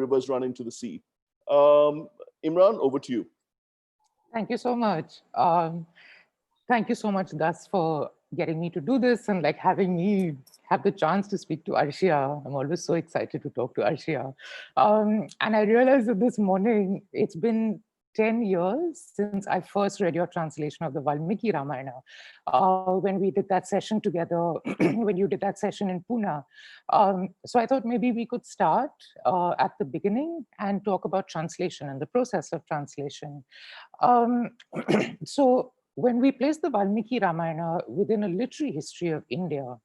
rivers run into the sea. Imran, over to you. Thank you so much. Thank you so much, Gus, for getting me to do this and like having me have the chance to speak to Arshia. I'm always so excited to talk to Arshia. And I realized that this morning, it's been 10 years since I first read your translation of the Valmiki Ramayana, when we did that session together, when you did that session in Pune. So I thought maybe we could start at the beginning and talk about translation and the process of translation. Um, so when we place the Valmiki Ramayana within a literary history of India,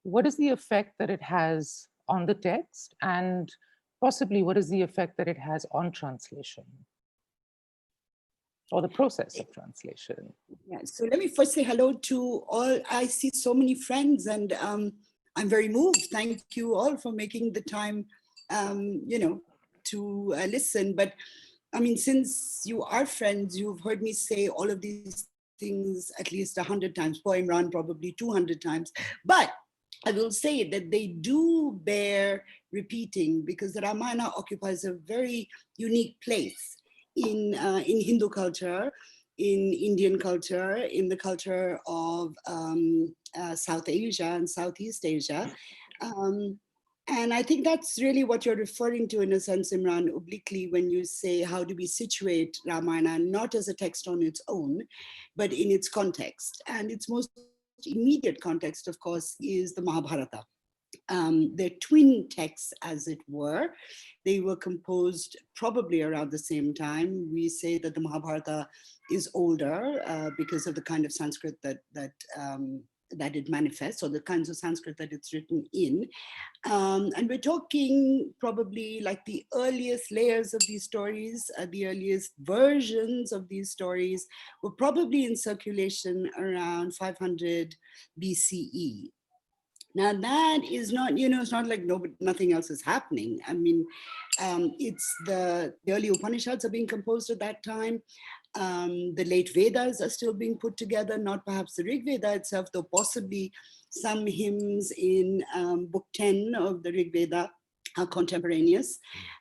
what is the effect that it has on the text, and possibly what is the effect that it has on translation or the process of translation? Yeah, so let me first say hello to all. I see so many friends, and I'm very moved. Thank you all for making the time, to listen. But I mean, since you are friends, you've heard me say all of these things at least 100 times. Poor Imran probably 200 times. But I will say that they do bear repeating, because the Ramayana occupies a very unique place in Hindu culture, in Indian culture, in the culture of South Asia and Southeast Asia. And I think that's really what you're referring to in a sense, Imran, obliquely, when you say, how do we situate Ramayana, not as a text on its own, but in its context. And its most immediate context, of course, is the Mahabharata. They're twin texts, as it were. They were composed probably around the same time. We say that the Mahabharata is older because of the kind of Sanskrit that it manifests, or the kinds of Sanskrit that it's written in. And we're talking probably like the earliest layers of these stories, the earliest versions of these stories were probably in circulation around 500 BCE. Now that is not, it's not like nothing else is happening. I mean, it's the early Upanishads are being composed at that time. The late Vedas are still being put together, not perhaps the Rig Veda itself, though possibly some hymns in book 10 of the Rig Veda are contemporaneous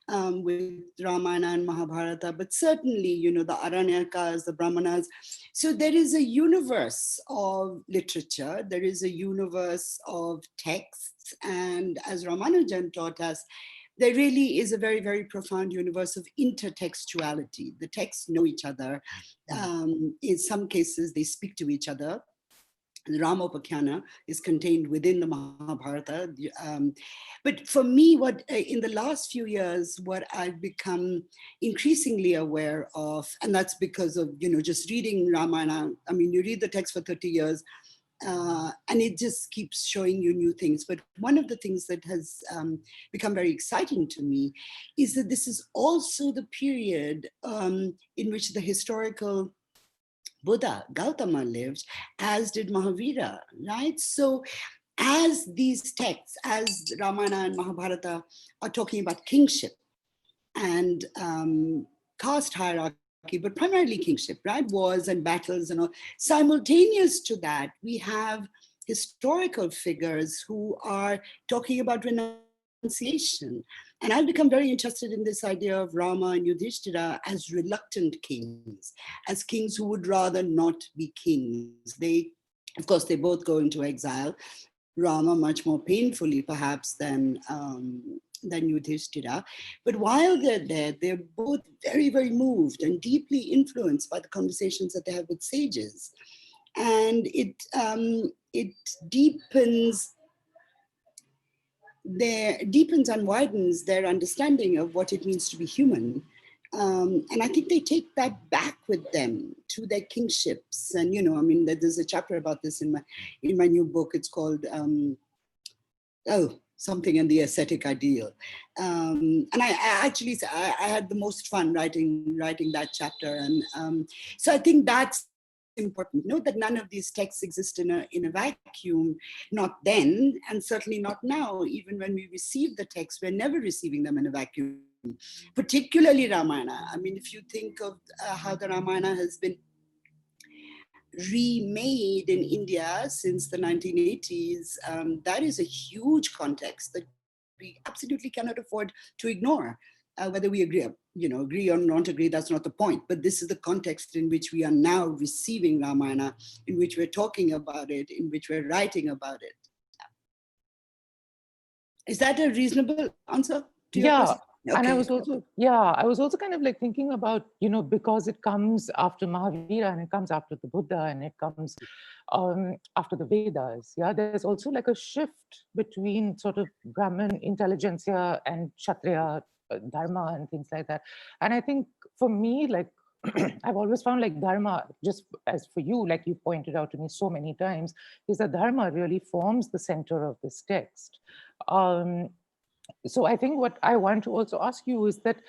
with Ramayana and Mahabharata, but certainly, the Aranyakas, the Brahmanas. So there is a universe of literature, there is a universe of texts, and as Ramanujan taught us, there really is a very, very profound universe of intertextuality. The texts know each other. In some cases, they speak to each other. The Rama Upakhana is contained within the Mahabharata. But for me, what in the last few years, what I've become increasingly aware of, and that's because of, just reading Ramayana. I mean, you read the text for 30 years, and it just keeps showing you new things. But one of the things that has become very exciting to me is that this is also the period in which the historical Buddha, Gautama, lived, as did Mahavira, right? So as these texts, as Ramayana and Mahabharata are talking about kingship and caste hierarchy, but primarily kingship, right? Wars and battles and all. Simultaneous to that, we have historical figures who are talking about renunciation. And I've become very interested in this idea of Rama and Yudhishthira as reluctant kings, as kings who would rather not be kings. Of course, they both go into exile. Rama much more painfully, perhaps, than Yudhishthira. But while they're there, they're both very, very moved and deeply influenced by the conversations that they have with sages. And it deepens and widens their understanding of what it means to be human. And I think they take that back with them to their kingships. And, there's a chapter about this in my new book. It's called, Something in the Ascetic Ideal. And I actually, I had the most fun writing that chapter. And so I think that's important. Note that none of these texts exist in a vacuum, not then, and certainly not now. Even when we receive the text, we're never receiving them in a vacuum, particularly Ramayana. I mean, if you think of how the Ramayana has been remade in India since the 1980s, that is a huge context that we absolutely cannot afford to ignore. whether we agree or not agree, that's not the point. But this is the context in which we are now receiving Ramayana, in which we're talking about it, in which we're writing about it. Is that a reasonable answer to your question? Okay. And I was also kind of like thinking about, because it comes after Mahavira and it comes after the Buddha and it comes after the Vedas. Yeah, there's also like a shift between sort of Brahmin intelligentsia and Kshatriya Dharma and things like that. And I think for me, like, I've always found like Dharma, just as for you, like you pointed out to me so many times, is that Dharma really forms the center of this text. So I think what I want to also ask you is that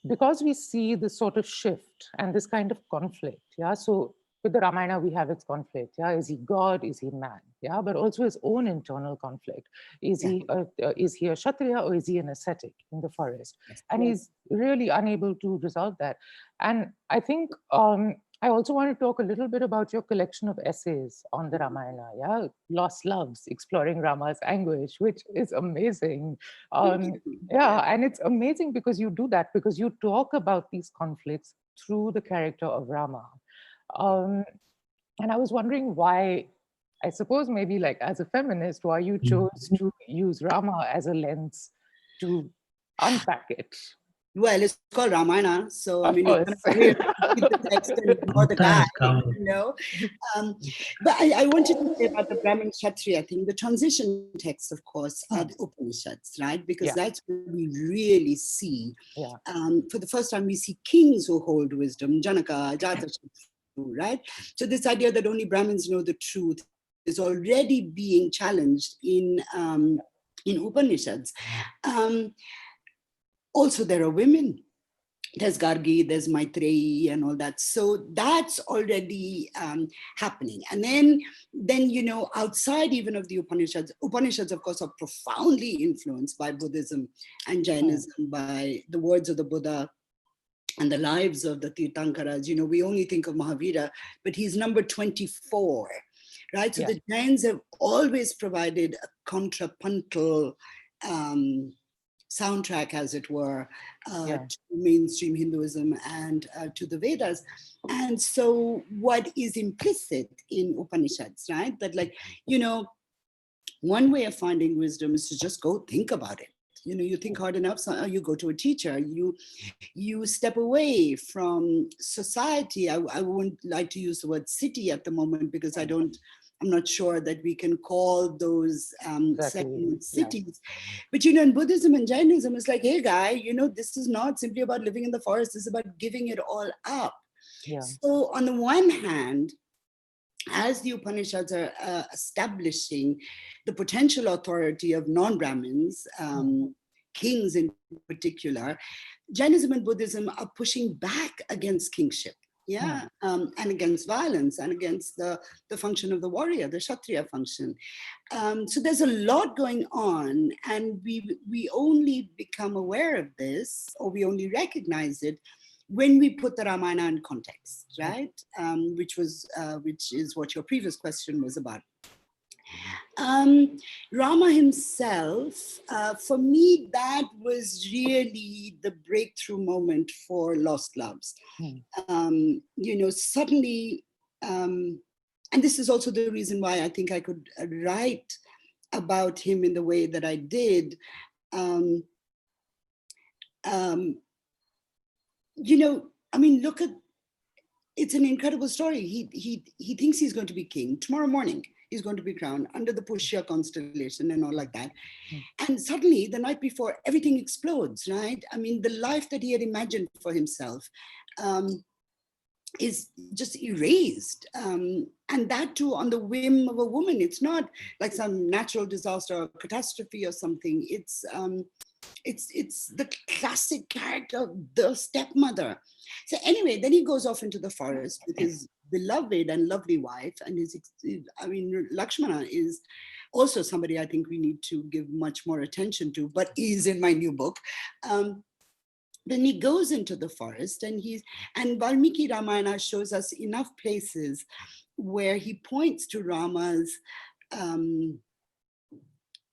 because we see this sort of shift and this kind of conflict, yeah, so with the Ramayana, we have its conflict, yeah, is he God, is he man, yeah, but also his own internal conflict. Is he a Kshatriya or is he an ascetic in the forest? And he's really unable to resolve that. And I think I also want to talk a little bit about your collection of essays on the Ramayana, yeah, Lost Loves, Exploring Rama's Anguish, which is amazing. Yeah, and it's amazing because you do that, because you talk about these conflicts through the character of Rama. And I was wondering why, I suppose maybe like as a feminist, why you chose to use Rama as a lens to unpack it. Well, it's called Ramayana, so Of I mean, you kind of read the text and ignore the guy, But I wanted to say about the Brahmin Kshatriya thing. The transition texts, of course, are the Upanishads, right? Because that's where we really see. For the first time, we see kings who hold wisdom, Janaka, Jatashatru, right? So this idea that only Brahmins know the truth is already being challenged in Upanishads. Also, there are women. There's Gargi, there's Maitreyi and all that. So that's already happening. And then, outside even of the Upanishads, of course, are profoundly influenced by Buddhism and Jainism, by the words of the Buddha and the lives of the Tirthankaras. We only think of Mahavira, but he's number 24, right? So the Jains have always provided a contrapuntal soundtrack, as it were, to mainstream Hinduism and to the Vedas. And so what is implicit in Upanishads, right? That one way of finding wisdom is to just go think about it. You think hard enough, so you go to a teacher, you step away from society. I wouldn't like to use the word city at the moment because I'm not sure that we can call those cities. But, in Buddhism and Jainism, it's like, hey, guy, this is not simply about living in the forest. This is about giving it all up. So on the one hand, as the Upanishads are establishing the potential authority of non-Brahmins, kings in particular, Jainism and Buddhism are pushing back against kingship. And against violence and against the function of the warrior, the Kshatriya function. So there's a lot going on, and we only become aware of this, or we only recognize it when we put the Ramayana in context, right? Which is what your previous question was about. Rama himself, for me, that was really the breakthrough moment for Lost Loves. Suddenly, and this is also the reason why I think I could write about him in the way that I did. Look at, it's an incredible story. He thinks he's going to be king tomorrow morning. He's going to be crowned under the Pushya constellation and all like that. And suddenly, the night before, everything explodes, right? The life that he had imagined for himself is just erased. And that too on the whim of a woman. It's not like some natural disaster or catastrophe or something. It's the classic character, the stepmother. So anyway, then he goes off into the forest with his beloved and lovely wife, and Lakshmana is also somebody I think we need to give much more attention to, but is in my new book. Then he goes into the forest, and Valmiki Ramayana shows us enough places where he points to Rama's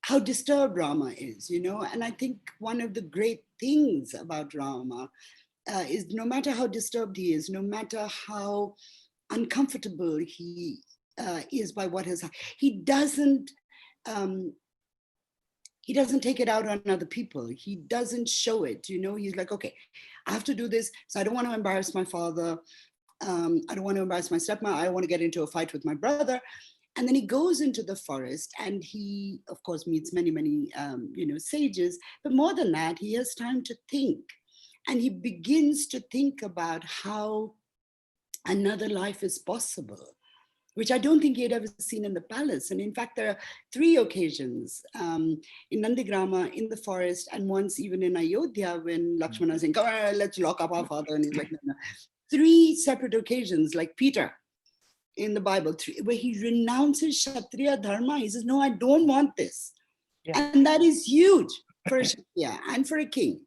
how disturbed Rama is, and I think one of the great things about Rama is no matter how disturbed he is, no matter how uncomfortable he is by what has happened, um, he doesn't take it out on other people. He doesn't show it, he's like, okay, I have to do this, so I don't want to embarrass my father. I don't want to embarrass my stepmother. I don't want to get into a fight with my brother. And then he goes into the forest and he, of course, meets many, many, sages. But more than that, he has time to think. And he begins to think about how another life is possible, which I don't think he had ever seen in the palace. And in fact, there are 3 occasions in Nandigrama, in the forest, and once even in Ayodhya when Lakshmana is saying, come on, let's lock up our father. And he's like, no. 3 separate occasions, like Peter in the Bible, where he renounces Kshatriya Dharma. He says, no, I don't want this. Yeah. And that is huge for a Kshatriya and for a king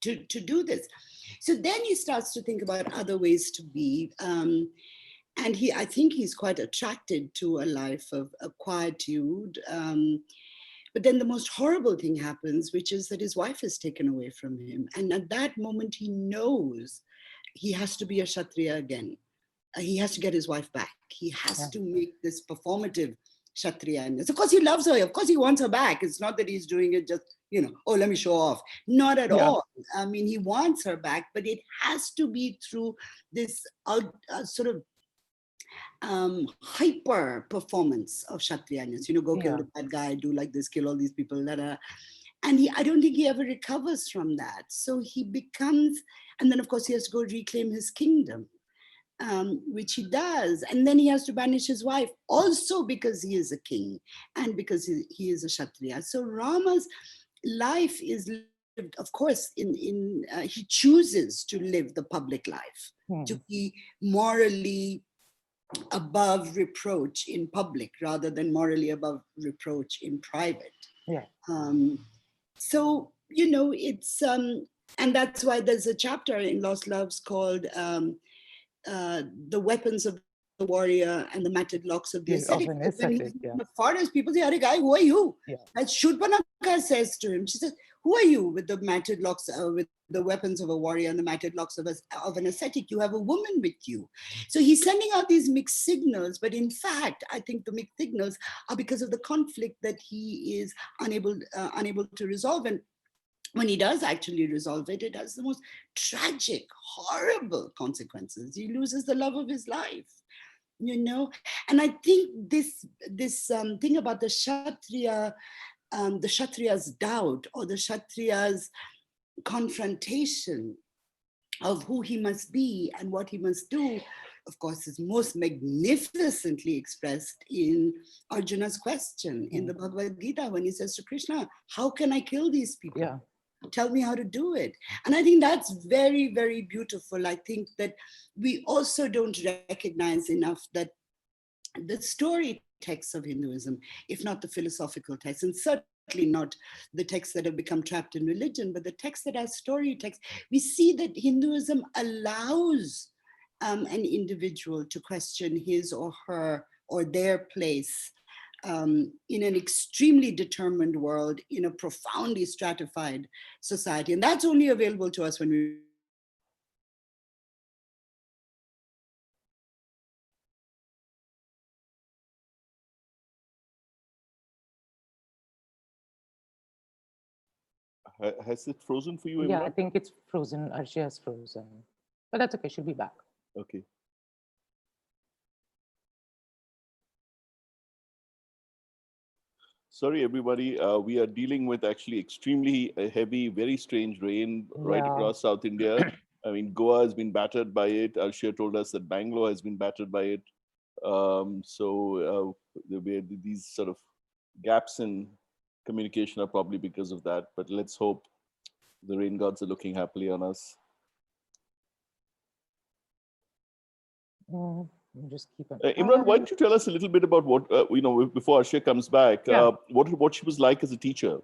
to do this. So then he starts to think about other ways to be. And I think he's quite attracted to a life of quietude. But then the most horrible thing happens, which is that his wife is taken away from him. And at that moment, he knows he has to be a Kshatriya again. He has to get his wife back. He has to make this performative Kshatriya. Of course, he loves her. Of course, he wants her back. It's not that he's doing it just, oh, let me show off. Not at all. I mean, he wants her back, but it has to be through this sort of hyper performance of Kshatriyanas. Go kill the bad guy, do like this, kill all these people. And I don't think he ever recovers from that. So he becomes, and then of course he has to go reclaim his kingdom, which he does. And then he has to banish his wife, also because he is a king and because he is a Kshatriya. So Rama's life is lived, of course, he chooses to live the public life, to be morally above reproach in public rather than morally above reproach in private. So, it's, and that's why there's a chapter in Lost Loves called The Weapons of the Warrior and the Matted Locks of the Ascetic. When he's in the forest, people say, "Hey, guy, who are you?" And Shurpanakha says to him, she says, "Who are you with the matted locks, with the weapons of a warrior and the matted locks of an ascetic? You have a woman with you." So he's sending out these mixed signals, but in fact, I think the mixed signals are because of the conflict that he is unable to resolve. And when he does actually resolve it, it has the most tragic, horrible consequences. He loses the love of his life, And I think this thing about the Kshatriya's doubt or the Kshatriya's confrontation of who he must be and what he must do, of course, is most magnificently expressed in Arjuna's question in the Bhagavad Gita when he says to Krishna, how can I kill these people? Tell me how to do it. And I think that's very, very beautiful. I think that we also don't recognize enough that the story texts of Hinduism, if not the philosophical texts, and certainly not the texts that have become trapped in religion, but the texts that are story texts, we see that Hinduism allows an individual to question his or her or their place in an extremely determined world, in a profoundly stratified society. And that's only available to us when we Has it frozen for you, Imran? Yeah, I think it's frozen. Arshia is frozen. But that's okay, she'll be back. Okay. Sorry, everybody. We are dealing with actually extremely heavy, very strange rain right across South India. I mean, Goa has been battered by it. Arshia told us that Bangalore has been battered by it. So these sort of gaps in communication are probably because of that. But let's hope the rain gods are looking happily on us. Just keep it. Imran, why don't you tell us a little bit about what, before Arshia comes back, what she was like as a teacher?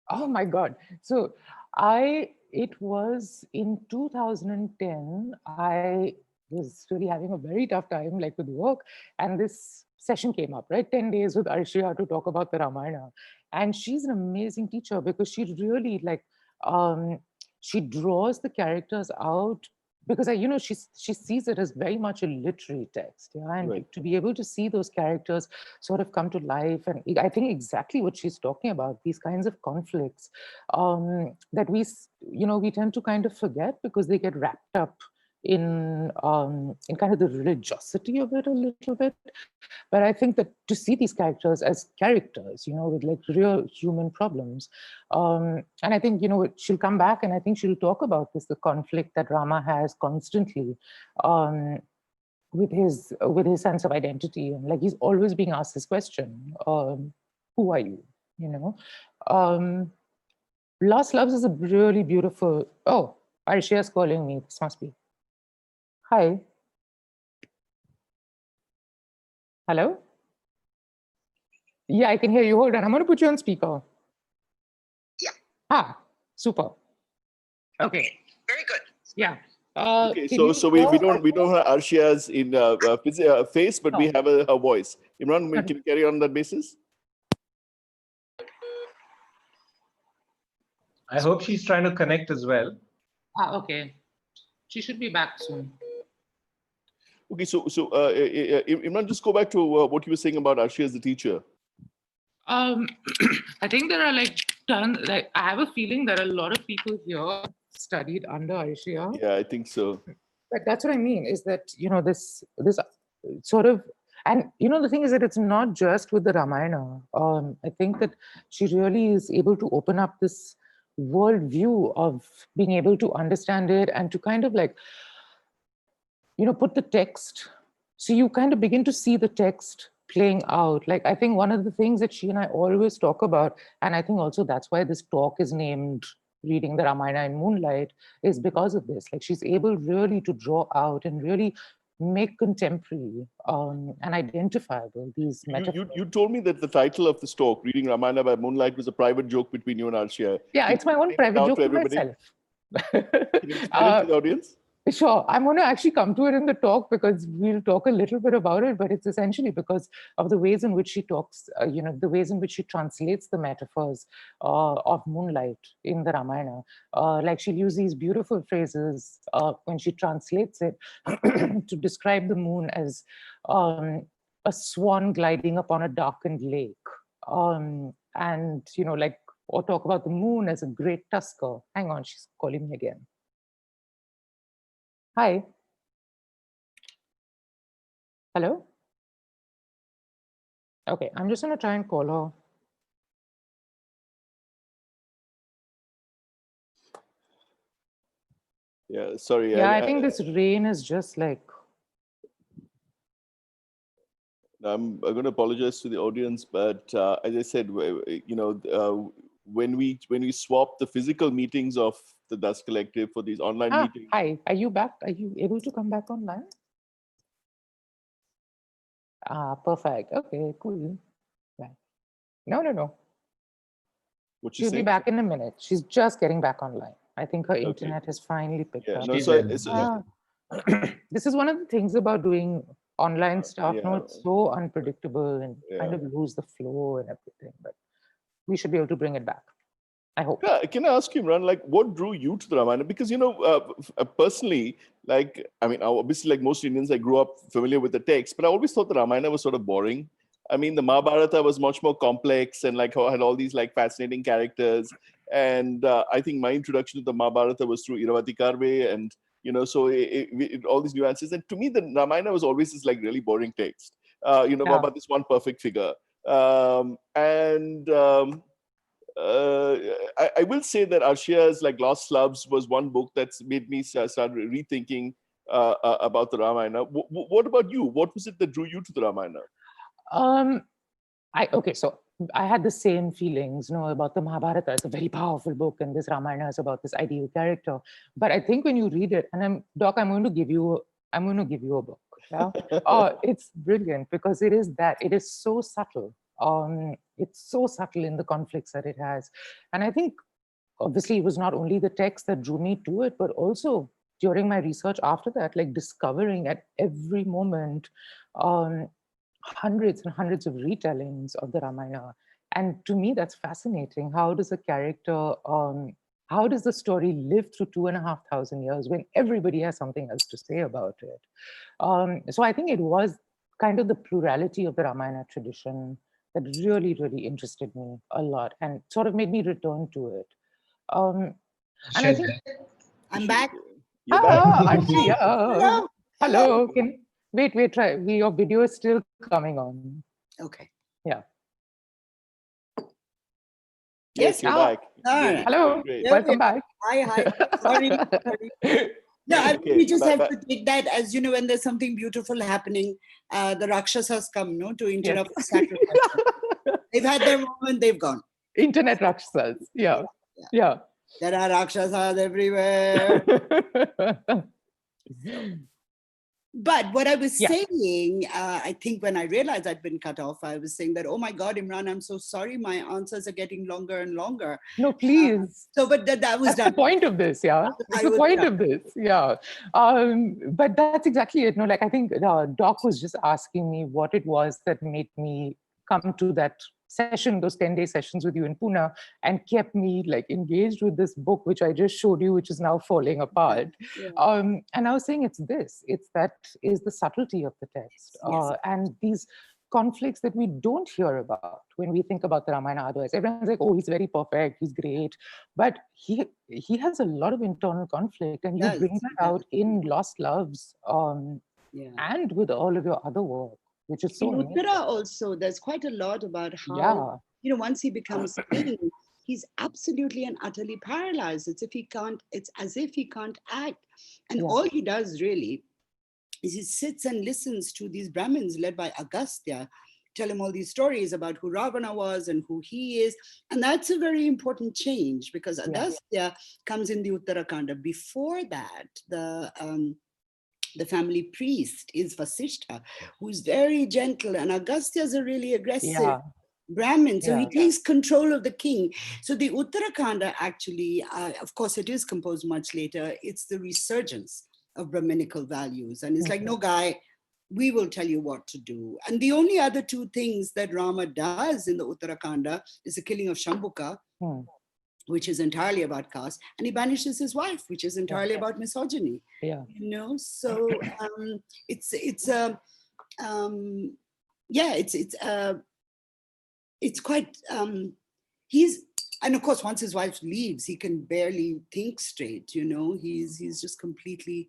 Oh my God. So it was in 2010, I was really having a very tough time, like with work. And this session came up, right? 10 days with Arshia to talk about the Ramayana. And she's an amazing teacher because she really like, she draws the characters out because she sees it as very much a literary text, yeah, and Right. to be able to see those characters sort of come to life, and I think exactly what she's talking about, these kinds of conflicts that we tend to kind of forget because they get wrapped up in kind of the religiosity of it a little bit. But I think that to see these characters as characters, with like real human problems, and I think she'll come back and I think she'll talk about this, the conflict that Rama has constantly um, with his sense of identity, and like he's always being asked this question, who are you? Um, Lost Loves is a really beautiful. Oh, Arshia's calling me. This must be. Hi. Hello? Yeah, I can hear you. Hold on. I'm going to put you on speaker. Yeah. Ah, super. Okay. Very good. Yeah. Okay, so we don't have Arshia's in face, but we have her voice. Imran, can you carry on that basis? I hope she's trying to connect as well. Okay. She should be back soon. Okay, so Imran, just go back to what you were saying about Arshia as the teacher. I think there are I have a feeling that a lot of people here studied under Arshia. Yeah, I think so. But that's what I mean, is that, this sort of, and the thing is that it's not just with the Ramayana. I think that she really is able to open up this worldview of being able to understand it and to kind of like, put the text. So you kind of begin to see the text playing out. Like, I think one of the things that she and I always talk about, and I think also that's why this talk is named Reading the Ramayana in Moonlight, is because of this. Like, she's able really to draw out and really make contemporary and identifiable these metaphors. You told me that the title of this talk, Reading Ramayana by Moonlight, was a private joke between you and Arshia. Yeah, it's my own private joke to myself. Can you explain it to the audience? Sure. I'm going to actually come to it in the talk because we'll talk a little bit about it, but it's essentially because of the ways in which she talks, the ways in which she translates the metaphors of moonlight in the Ramayana. Like, she'll use these beautiful phrases when she translates it to describe the moon as a swan gliding upon a darkened lake. And, or talk about the moon as a great tusker. Hang on, she's calling me again. Hi. Hello? Okay, I'm just going to try and call her. Yeah, sorry. Yeah, I think this rain is just like... I'm going to apologize to the audience, but as I said, when we swap the physical meetings of the Das Collective for these online meetings. Hi, are you back? Are you able to come back online? Perfect. Okay, cool. Right. No. She'll be back in a minute. She's just getting back online. I think her internet has finally picked up. No, this is one of the things about doing online stuff. No, it's so unpredictable and kind of lose the flow and everything. But we should be able to bring it back, I hope. Yeah, can I ask you, Imran, like, what drew you to the Ramayana? Because, personally, obviously, like most Indians, I grew up familiar with the text, but I always thought the Ramayana was sort of boring. I mean, the Mahabharata was much more complex and like had all these like fascinating characters. And I think my introduction to the Mahabharata was through Iravati Karve and, so all these nuances. And to me, the Ramayana was always this like really boring text, about this one perfect figure. I will say that Arshia's like Lost Loves was one book that's made me start rethinking about the Ramayana. What about you? What was it that drew you to the Ramayana? So I had the same feelings, about the Mahabharata. It's a very powerful book, and this Ramayana is about this ideal character. But I think when you read it, and I'm going to give you a book. Yeah? It's brilliant because it is so subtle. It's so subtle in the conflicts that it has. And I think, obviously, it was not only the text that drew me to it, but also during my research after that, like discovering at every moment hundreds and hundreds of retellings of the Ramayana. And to me, that's fascinating. How does a character, how does the story live through 2,500 years when everybody has something else to say about it? So I think it was kind of the plurality of the Ramayana tradition that really, really interested me a lot and sort of made me return to it. And I think I'm back. You're back. Arshia. Hello. Hello. Wait, try. Your video is still coming on. Okay. Yeah. Yes, you're back. All right. Hello. Great. Yeah, Welcome back. Hi. Sorry. No, I think Okay, we just have but- to take that as, you know, when there's something beautiful happening, the Rakshasas come, no, to interrupt the sacrifice. They've had their moment, they've gone. Internet Rakshasas. Yeah. Yeah. There are Rakshasas everywhere. But what I was saying, I think when I realized I'd been cut off, I was saying that, oh my God, Imran, I'm so sorry. My answers are getting longer and longer. No, please. But that was That's done. the point of this, yeah. That's the point of this, yeah. But that's exactly it. No, like I think Doc was just asking me what it was that made me come to that session, those 10-day sessions with you in Pune, and kept me like engaged with this book, which I just showed you, which is now falling apart. Yeah. And I was saying it's that is the subtlety of the text. Yes. And these conflicts that we don't hear about when we think about the Ramayana otherwise. Everyone's like, oh, he's very perfect, he's great. But he has a lot of internal conflict, and you bring that out in Lost Loves and with all of your other work, which is so in amazing. Uttara also, there's quite a lot about how, you know, once he becomes king, he's absolutely and utterly paralyzed. It's as if he can't act. And all he does really is he sits and listens to these Brahmins led by Agastya tell him all these stories about who Ravana was and who he is. And that's a very important change, because Agastya comes in the Uttarakanda. Before that, the family priest is Vasishtha, who's very gentle, and Agastya is a really aggressive Brahmin. So he takes control of the king. So the Uttarakanda actually, of course, it is composed much later. It's the resurgence of Brahminical values. And it's like, no, guy, we will tell you what to do. And the only other two things that Rama does in the Uttarakanda is the killing of Shambhuka, which is entirely about caste, and he banishes his wife, which is entirely about misogyny. You know, so it's quite and of course, once his wife leaves, he can barely think straight. You know, he's just completely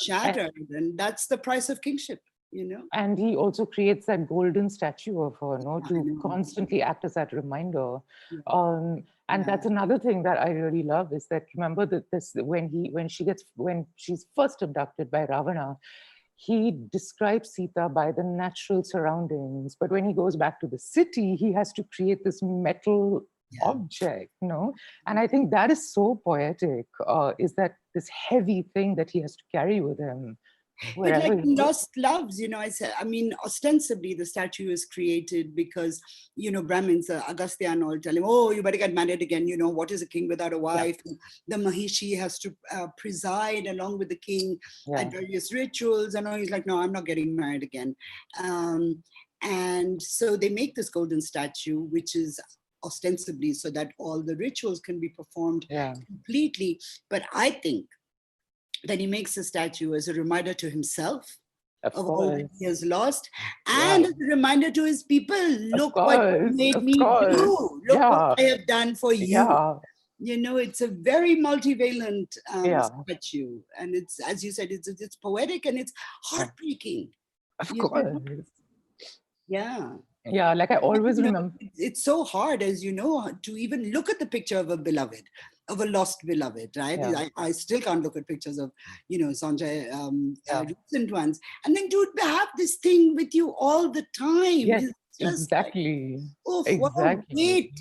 shattered, and that's the price of kingship. You know, and he also creates that golden statue of her, to constantly act as that reminder. And that's another thing that I really love, is that, remember that when she's first abducted by Ravana, he describes Sita by the natural surroundings, but when he goes back to the city, he has to create this metal object, and I think that is so poetic, is that this heavy thing that he has to carry with him. But like in Lost Loves, I mean, ostensibly the statue is created because, Brahmins, Agastya and all tell him, oh, you better get married again. What is a king without a wife? The Mahishi has to preside along with the king at various rituals. And he's like, no, I'm not getting married again. And so they make this golden statue, which is ostensibly so that all the rituals can be performed completely. But I think that he makes a statue as a reminder to himself of all that he has lost, and as a reminder to his people, look what you made me do, look what I have done for you. It's a very multivalent statue, and it's, as you said, it's poetic and it's heartbreaking. Of course. Yeah, like I always remember. It's so hard, as you know, to even look at the picture of a beloved, of a lost beloved, right? I still can't look at pictures of, Sanjay, recent ones. And then to have this thing with you all the time. Yes, exactly. Like, what a weight.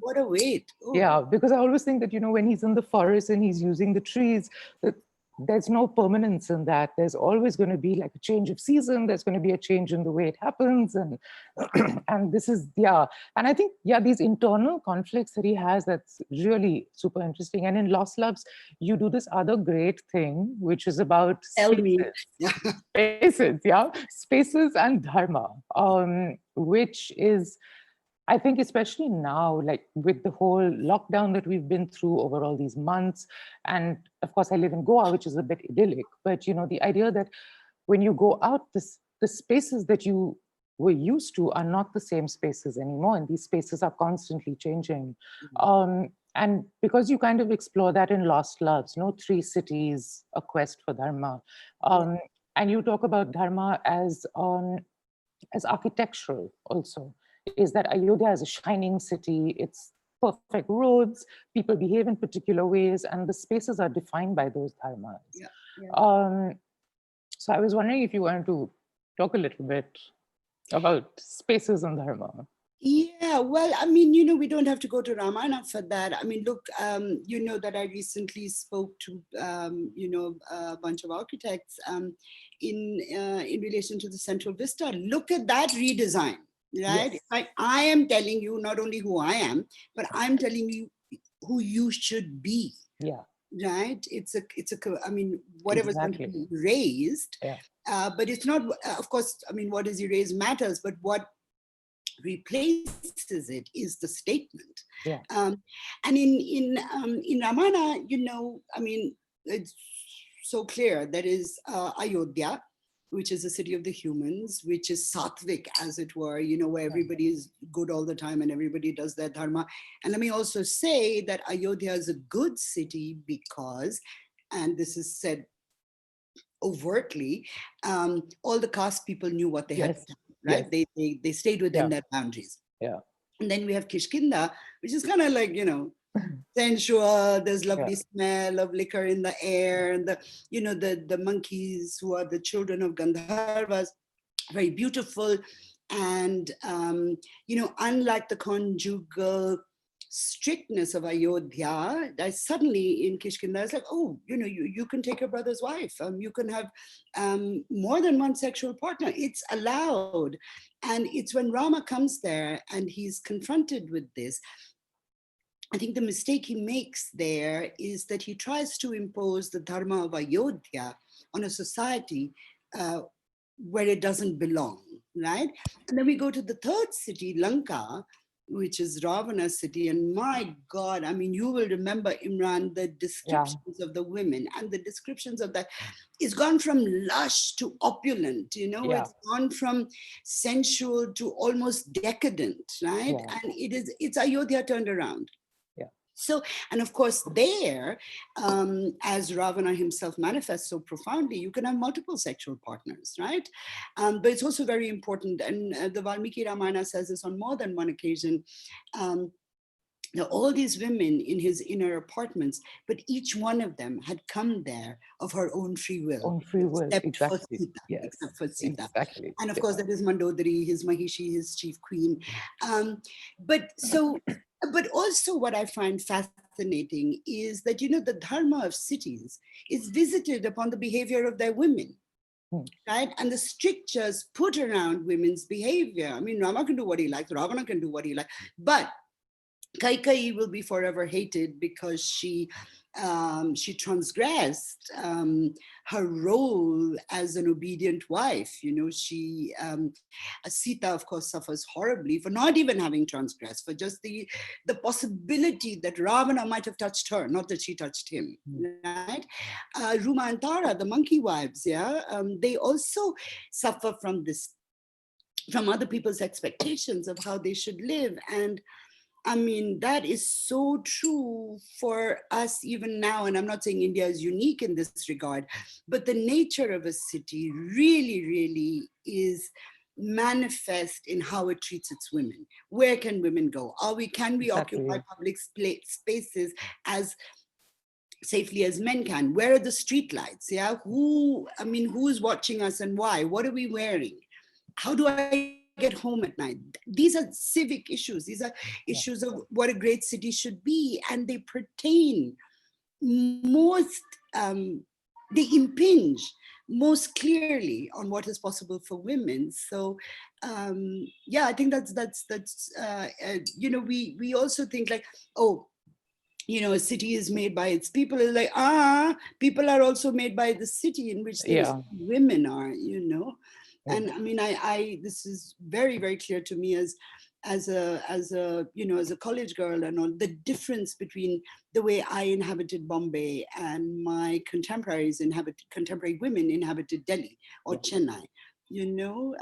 What a weight. Yeah, because I always think that, when he's in the forest and he's using the trees, there's no permanence in that. There's always going to be like a change of season. There's going to be a change in the way it happens. And and this is, yeah. And I think, yeah, these internal conflicts that he has, that's really super interesting. And in Lost Loves, you do this other great thing, which is about Tell me. spaces, yeah, spaces and dharma, which is, I think, especially now, like with the whole lockdown that we've been through over all these months. And of course, I live in Goa, which is a bit idyllic, but you know, the idea that when you go out, the spaces that you were used to are not the same spaces anymore. And these spaces are constantly changing. And because you kind of explore that in Lost Loves, no, 3 cities, a quest for Dharma. And you talk about Dharma as architectural also. Is that Ayodhya is a shining city, it's perfect roads, people behave in particular ways, and the spaces are defined by those dharmas. So I was wondering if you wanted to talk a little bit about spaces and dharma. Yeah, well, I mean, you know, we don't have to go to Ramayana for that. I mean, look, you know that I recently spoke to, you know, a bunch of architects in relation to the Central Vista. Look at that redesign. Right? Yes. I am telling you not only who I am, but I'm telling you who you should be. Yeah. Right? It's a, I mean, whatever's going to be raised, but it's not, of course, I mean, what is erased matters, but what replaces it is the statement. Yeah. And in Ramayana, you know, I mean, it's so clear. There is Ayodhya, which is the city of the humans, which is sattvic, as it were, you know, where everybody is good all the time and everybody does their dharma. And let me also say that Ayodhya is a good city because, and this is said overtly, all the caste people knew what they had to do, right? They stayed within their boundaries. Yeah. And then we have Kishkinda, which is kind of like, you know, sensual, there's lovely smell of liquor in the air, and the, you know, the monkeys who are the children of Gandharvas, very beautiful. And, you know, unlike the conjugal strictness of Ayodhya, I suddenly in Kishkinda, it's like, oh, you know, you can take your brother's wife. You can have more than one sexual partner. It's allowed. And it's when Rama comes there and he's confronted with this, I think the mistake he makes there is that he tries to impose the dharma of Ayodhya on a society where it doesn't belong, right? And then we go to the third city, Lanka, which is Ravana's city. And my God, I mean, you will remember, Imran, the descriptions of the women and the descriptions of that. It's gone from lush to opulent, you know, it's gone from sensual to almost decadent, right? And it's Ayodhya turned around. So, and of course there, as Ravana himself manifests so profoundly, you can have multiple sexual partners, right? But it's also very important, and the Valmiki Ramayana says this on more than one occasion, all these women in his inner apartments, but each one of them had come there of her own free will. Except for Sita. Except for Sita. And of course, that is Mandodari, his Mahishi, his chief queen. But also what I find fascinating is that, you know, the dharma of cities is visited upon the behavior of their women, right? And the strictures put around women's behavior. I mean, Rama can do what he likes, Ravana can do what he likes, but Kaikeyi will be forever hated because she transgressed her role as an obedient wife. You know, Sita, of course, suffers horribly for not even having transgressed, for just the possibility that Ravana might have touched her, not that she touched him, right? Ruma and Tara, the monkey wives, they also suffer from this, from other people's expectations of how they should live. And I mean, that is so true for us even now. And I'm not saying India is unique in this regard, but the nature of a city really, really is manifest in how it treats its women. Where can women go? Can we occupy public spaces as safely as men can? Where are the street lights? Who is watching us and why? What are we wearing? How do I get home at night? These are civic issues. These are issues of what a great city should be, and they pertain most they impinge most clearly on what is possible for women. So yeah, I think that's you know, we also think like, oh, you know, a city is made by its people. It's like, people are also made by the city in which women are, you know. And I mean, this is very, very clear to me as a you know, as a college girl and all, the difference between the way I inhabited Bombay and my contemporary women inhabited Delhi or Chennai, you know.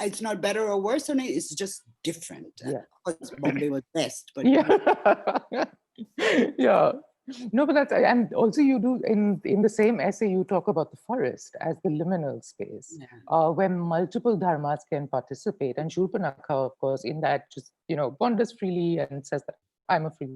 It's not better or worse on it, it's just different. Of course, Bombay was best, but yeah. No, but that's, and also you do in the same essay, you talk about the forest as the liminal space, where multiple dharmas can participate. And Shurpanakha, of course, in that just, you know, wanders freely and says that I'm a free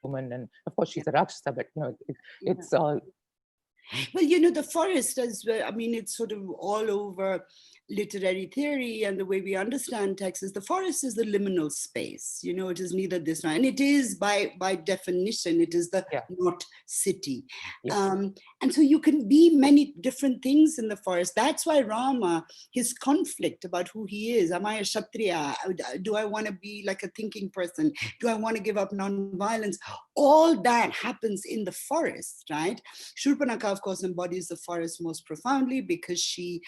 woman. And of course, she's a Rakshasa, but, you know, it's well, you know, the forest as well, I mean, it's sort of all over literary theory and the way we understand text is the forest is the liminal space, you know, it is neither this nor, and it is by definition, it is the not city. And so you can be many different things in the forest. That's why Rama, his conflict about who he is, am I a Kshatriya? Do I want to be like a thinking person? Do I want to give up non-violence? All that happens in the forest, right? Shurpanakha, of course, embodies the forest most profoundly because she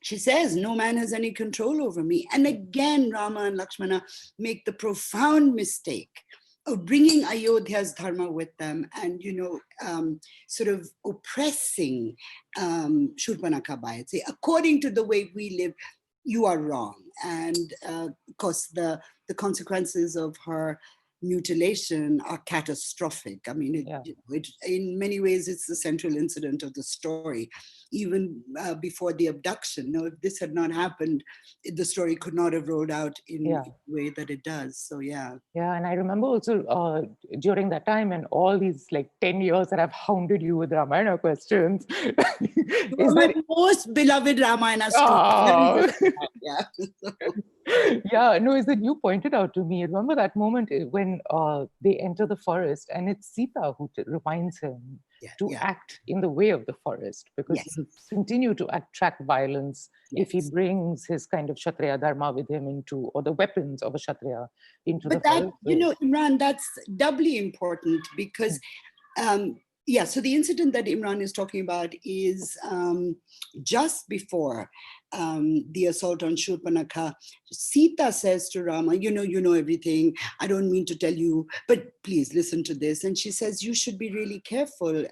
says, no man has any control over me. And again, Rama and Lakshmana make the profound mistake of bringing Ayodhya's dharma with them and, you know, sort of oppressing Shurpanakha by it. Say, according to the way we live, you are wrong. And of course, the consequences of her mutilation are catastrophic. I mean, it, in many ways, it's the central incident of the story, even before the abduction. No, if this had not happened, the story could not have rolled out in the way that it does. So, yeah. Yeah, and I remember also during that time and all these like 10 years that I've hounded you with Ramayana questions. You are my most beloved Ramayana student. Yeah, no, is that you pointed out to me. Remember that moment when they enter the forest and it's Sita who reminds him to act in the way of the forest because he'll continue to attract violence if he brings his kind of Kshatriya dharma with him into, or the weapons of a Kshatriya into the forest. But that, you know, Imran, that's doubly important because so the incident that Imran is talking about is just before the assault on Shurpanakha. Sita says to Rama, you know everything. I don't mean to tell you, but please listen to this. And she says, you should be really careful.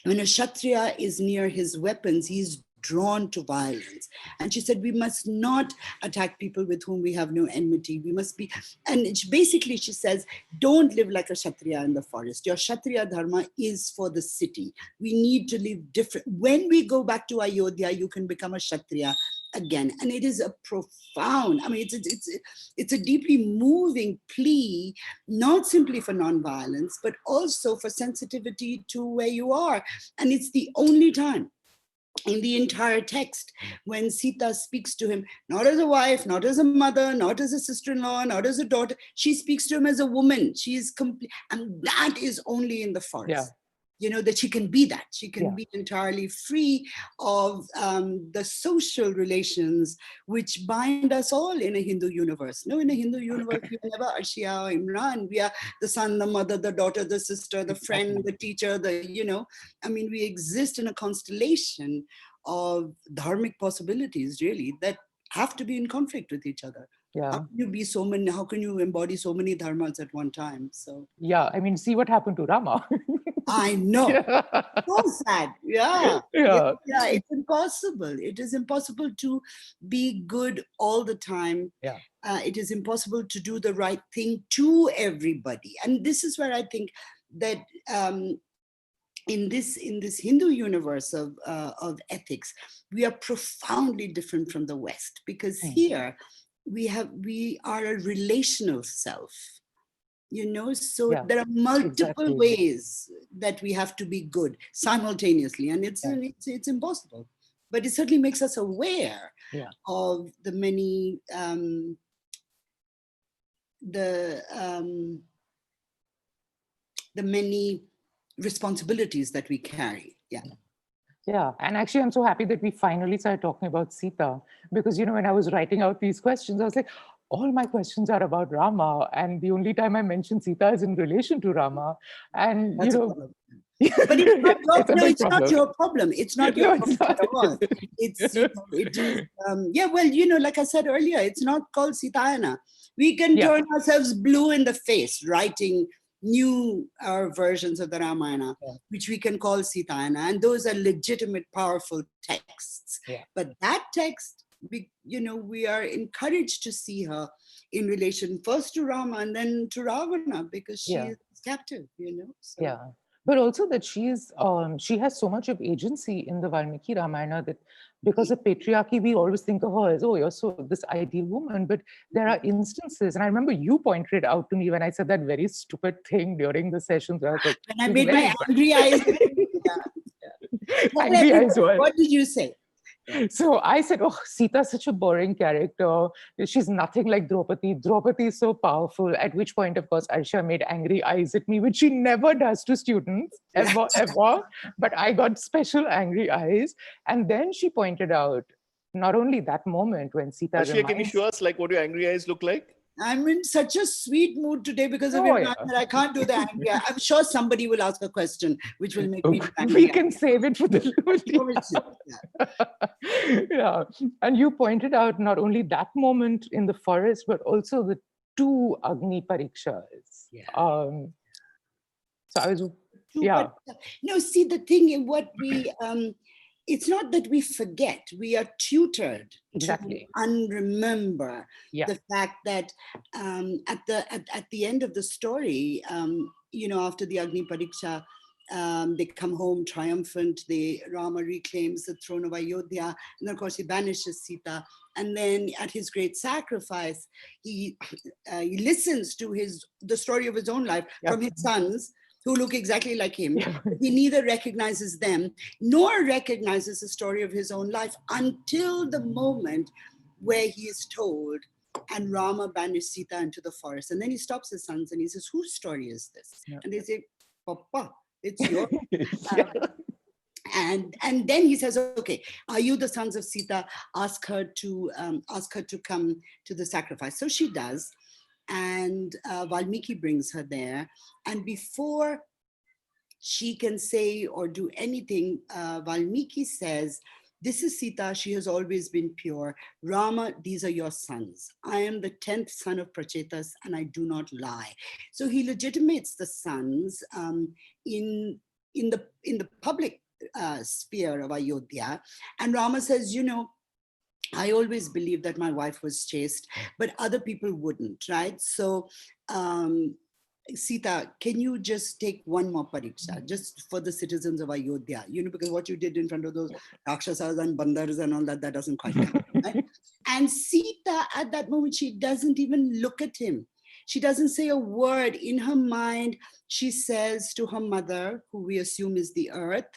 When a Kshatriya is near his weapons, he's drawn to violence. And she said, we must not attack people with whom we have no enmity. We must be, and basically she says, don't live like a Kshatriya in the forest. Your Kshatriya dharma is for the city. We need to live different. When we go back to Ayodhya, you can become a Kshatriya again. And it is a profound, I mean, it's a deeply moving plea, not simply for nonviolence, but also for sensitivity to where you are. And it's the only time in the entire text when Sita speaks to him, not as a wife, not as a mother, not as a sister-in-law, not as a daughter, she speaks to him as a woman. She is complete, and that is only in the forest. You know, that she can be that. She can be entirely free of the social relations which bind us all in a Hindu universe. No, in a Hindu universe, we are never Arshia or Imran. We are the son, the mother, the daughter, the sister, the friend, the teacher, I mean, we exist in a constellation of dharmic possibilities, really, that have to be in conflict with each other. How can you embody so many dharmas at one time? So I mean, see what happened to Rama. I know. So sad. It's impossible. It is impossible to be good all the time. It is impossible to do the right thing to everybody. And this is where I think that in this Hindu universe of ethics, we are profoundly different from the West, because here we are a relational self. You know, so there are multiple ways that we have to be good simultaneously, and it's impossible. But it certainly makes us aware of the many the many responsibilities that we carry. Yeah. Yeah, and actually, I'm so happy that we finally started talking about Sita, because, you know, when I was writing out these questions, I was like, all my questions are about Rama, and the only time I mention Sita is in relation to Rama. And, That's you a know, problem. But it's not your, it's a no, big it's not problem. your problem. It's not No, your it's problem not. at all. It's, you know, it is, yeah, well, you know, like I said earlier, it's not called Sitayana. We can Yeah. turn ourselves blue in the face writing new versions of the Ramayana, Yeah. which we can call Sitayana. And those are legitimate, powerful texts. Yeah. But that text, you know, we are encouraged to see her in relation first to Rama and then to Ravana, because she Yeah. is captive, you know. So. Yeah, but also that she has so much of agency in the Valmiki Ramayana, that because of patriarchy, we always think of her as, oh, you're so this ideal woman. But there are instances, and I remember you pointed it out to me when I said that very stupid thing during the sessions. Where I was like, When I made my angry eyes. Yeah. Angry eyes. What did you say? So I said, oh, Sita's such a boring character. She's nothing like Draupadi. Draupadi is so powerful. At which point, of course, Arshia made angry eyes at me, which she never does to students, ever, ever. But I got special angry eyes. And then she pointed out, not only that moment when Sita Arshia, can you reminds... show us like what your angry eyes look like? I'm in such a sweet mood today because of Oh, Imran yeah. that I can't do the angry eye. I'm sure somebody will ask a question which will make me do angry We eye. can save it for the... Yeah. And you pointed out not only that moment in the forest, but also the two Agni Parikshas. Yeah. So I was, yeah. No, see, the thing in what we, it's not that we forget, we are tutored Exactly. to unremember the fact that at the end of the story, you know, after the Agni Pariksha, they come home triumphant. Rama reclaims the throne of Ayodhya, and of course he banishes Sita. And then at his great sacrifice, he listens to the story of his own life from his sons, who look exactly like him. He neither recognizes them nor recognizes the story of his own life until the moment where he is told, and Rama banished Sita into the forest. And then he stops his sons and he says, whose story is this? And they say, Papa, it's yours. And then he says, okay, are you the sons of Sita? Ask her to come to the sacrifice. So she does. And Valmiki brings her there. And before she can say or do anything, Valmiki says, this is Sita, she has always been pure. Rama, these are your sons. I am the 10th son of Prachetas and I do not lie. So he legitimates the sons in the public sphere of Ayodhya. And Rama says, you know, I always believed that my wife was chaste, but other people wouldn't, right? So, Sita, can you just take one more pariksha, just for the citizens of Ayodhya? You know, because what you did in front of those Rakshasas and Bandars and all that, that doesn't quite count, right? And Sita, at that moment, she doesn't even look at him. She doesn't say a word. In her mind, she says to her mother, who we assume is the earth,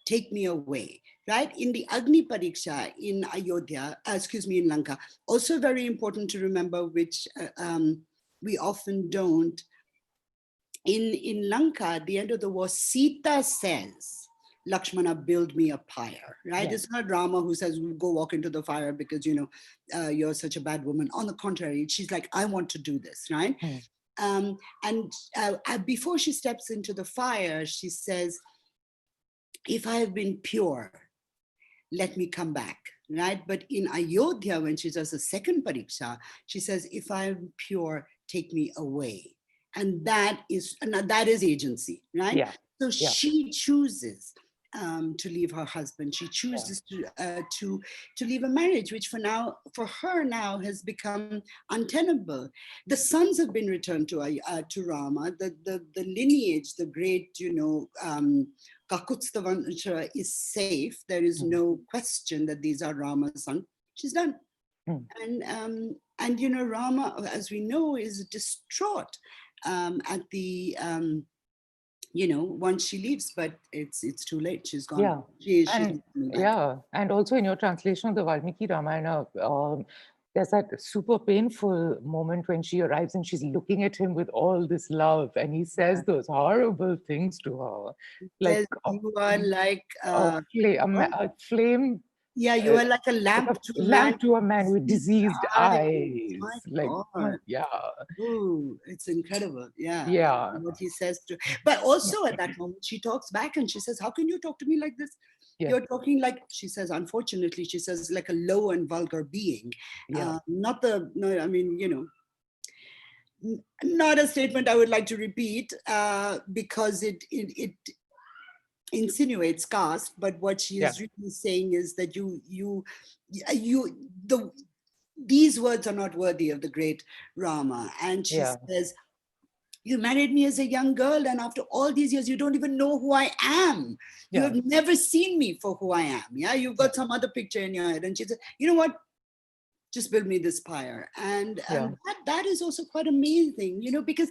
take me away. Right? In the Agni Pariksha in Ayodhya, in Lanka, also very important to remember, which we often don't. In Lanka, at the end of the war, Sita says, Lakshmana, build me a pyre, right? Yeah. It's not Rama who says, go walk into the fire because, you know, you're such a bad woman. On the contrary, she's like, I want to do this, right? And before she steps into the fire, she says, if I have been pure, let me come back, right? But in Ayodhya, when she does the second pariksha, she says, if I'm pure, take me away. And that is agency, right? Yeah. So she chooses to leave her husband. She chooses to leave a marriage, which for her now has become untenable. The sons have been returned to Rama. The lineage, the great, you know, Kakutstavansha is safe. There is no question that these are Rama's sons. She's done. And you know, Rama, as we know, is distraught at the you know, once she leaves, but it's too late. She's gone. Yeah. And also in your translation of the Valmiki Ramayana, there's that super painful moment when she arrives and she's looking at him with all this love, and he says those horrible things to her, like Says, you are like a flame, yeah, you are like a like lamp a to a man. lamp to a man with diseased eyes. My Like, God. yeah, Ooh, it's incredible. Yeah. yeah, What he says to, but also at that moment, she talks back and she says, how can you talk to me like this? yeah, You're talking like, she says, unfortunately, she says, like a low and vulgar being. yeah, No, I mean, not a statement I would like to repeat because it insinuates caste, but what she is really saying is that these words are not worthy of the great Rama. And she says, you married me as a young girl, and after all these years, you don't even know who I am. You have never seen me for who I am. Yeah, you've got some other picture in your head. And she said, you know what? Just build me this pyre. And that is also quite amazing, because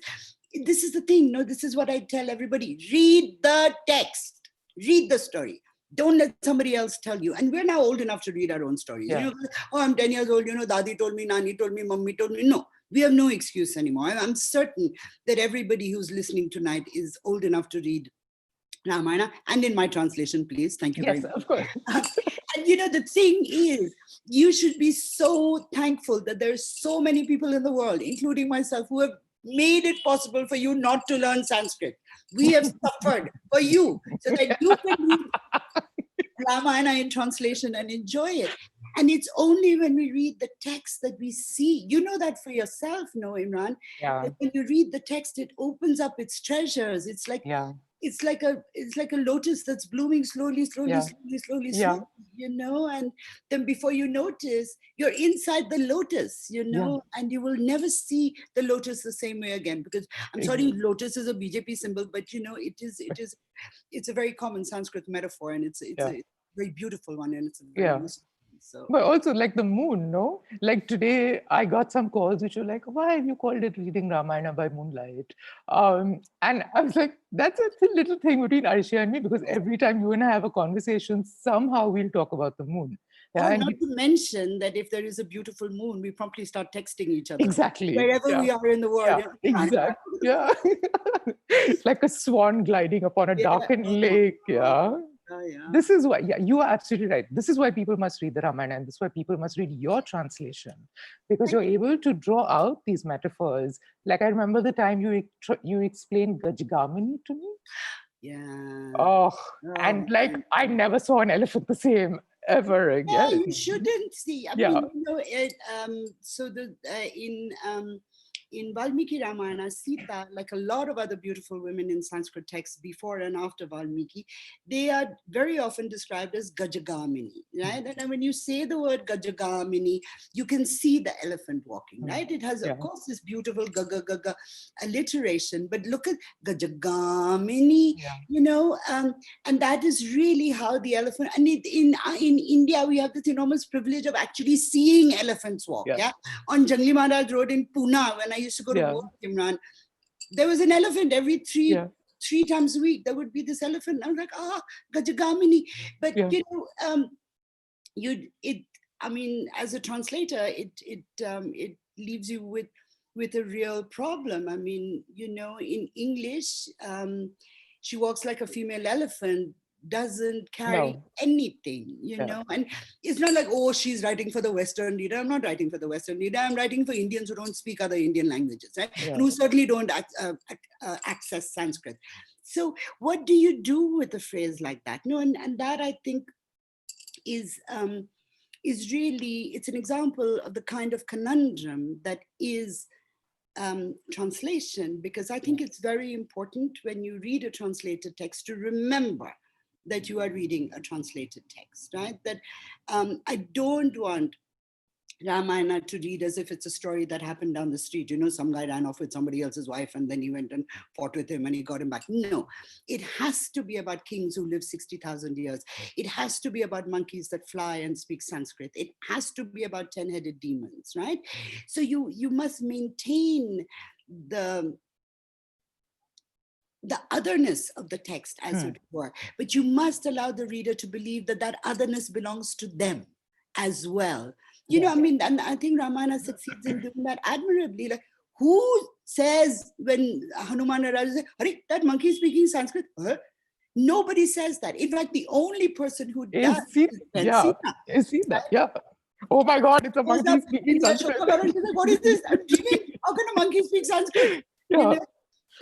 this is the thing. This is what I tell everybody. Read the text. Read the story. Don't let somebody else tell you. And we're now old enough to read our own stories. Oh, I'm 10 years old. Dadi told me, Nani told me, Mummy told me. No, we have no excuse anymore. I'm certain that everybody who's listening tonight is old enough to read Ramayana, and in my translation, please. Thank you very much. Of course. And the thing is, you should be so thankful that there's so many people in the world, including myself, who have made it possible for you not to learn Sanskrit. We have suffered for you so that you can read Ramayana in translation and enjoy it. And it's only when we read the text that we see, that for yourself, no, Imran, that when you read the text, it opens up its treasures. It's like, it's like a lotus that's blooming slowly, and then before you notice, you're inside the lotus, and you will never see the lotus the same way again, because I'm sorry, lotus is a BJP symbol, but it's a very common Sanskrit metaphor, and it's a very beautiful one, and it's a very useful. So. But also like the moon, no? Like today I got some calls which were like, why have you called it reading Ramayana by moonlight? And I was like, that's a little thing between Arshia and me, because every time you and I have a conversation, somehow we'll talk about the moon. Not to mention that if there is a beautiful moon, we promptly start texting each other. Exactly. Wherever we are in the world. Exactly. Like a swan gliding upon a darkened lake. This is why, you are absolutely right. This is why people must read the Ramayana, and this is why people must read your translation, because you're able to draw out these metaphors. Like I remember the time you explained Gajgamini to me. And like I never saw an elephant the same ever again. You shouldn't see. I mean, so in Valmiki Ramayana, Sita, like a lot of other beautiful women in Sanskrit texts before and after Valmiki, they are very often described as Gajagamini, right? And when you say the word Gajagamini, you can see the elephant walking, right? It has, of course, this beautiful gaga alliteration, but look at Gajagamini, and that is really how the elephant, and in India, we have this enormous privilege of actually seeing elephants walk, On Jangli Maharaj Road in Pune, when I used to go to work, Imran, there was an elephant every three times a week. There would be this elephant. I was like, Gajagamini. But I mean, as a translator, it leaves you with a real problem. I mean, in English, she walks like a female elephant, doesn't carry anything, and it's not like, oh, she's writing for the Western reader. I'm not writing for the Western reader. I'm writing for Indians who don't speak other Indian languages, right? And who certainly don't access Sanskrit. So what do you do with a phrase like that? And that I think is really, it's an example of the kind of conundrum that is translation, because I think it's very important when you read a translated text to remember that you are reading a translated text, right? That I don't want Ramayana to read as if it's a story that happened down the street. Some guy ran off with somebody else's wife and then he went and fought with him and he got him back. No, it has to be about kings who lived 60,000 years. It has to be about monkeys that fly and speak Sanskrit. It has to be about 10-headed demons, right? So you must maintain the otherness of the text, as it were, but you must allow the reader to believe that otherness belongs to them as well. You know, I mean, and I think Ramayana succeeds in doing that admirably. Like, who says when Hanuman arrives, "Hare, that monkey is speaking Sanskrit"? Huh? Nobody says that. In fact, the only person who does is Yeah, is Sita. Yeah. Oh my God, it's a goes monkey up speaking in the Sanskrit. Ashoka Baroda. She's like, "What is this? I'm dreaming. How can a monkey speak Sanskrit?" You Yeah. know?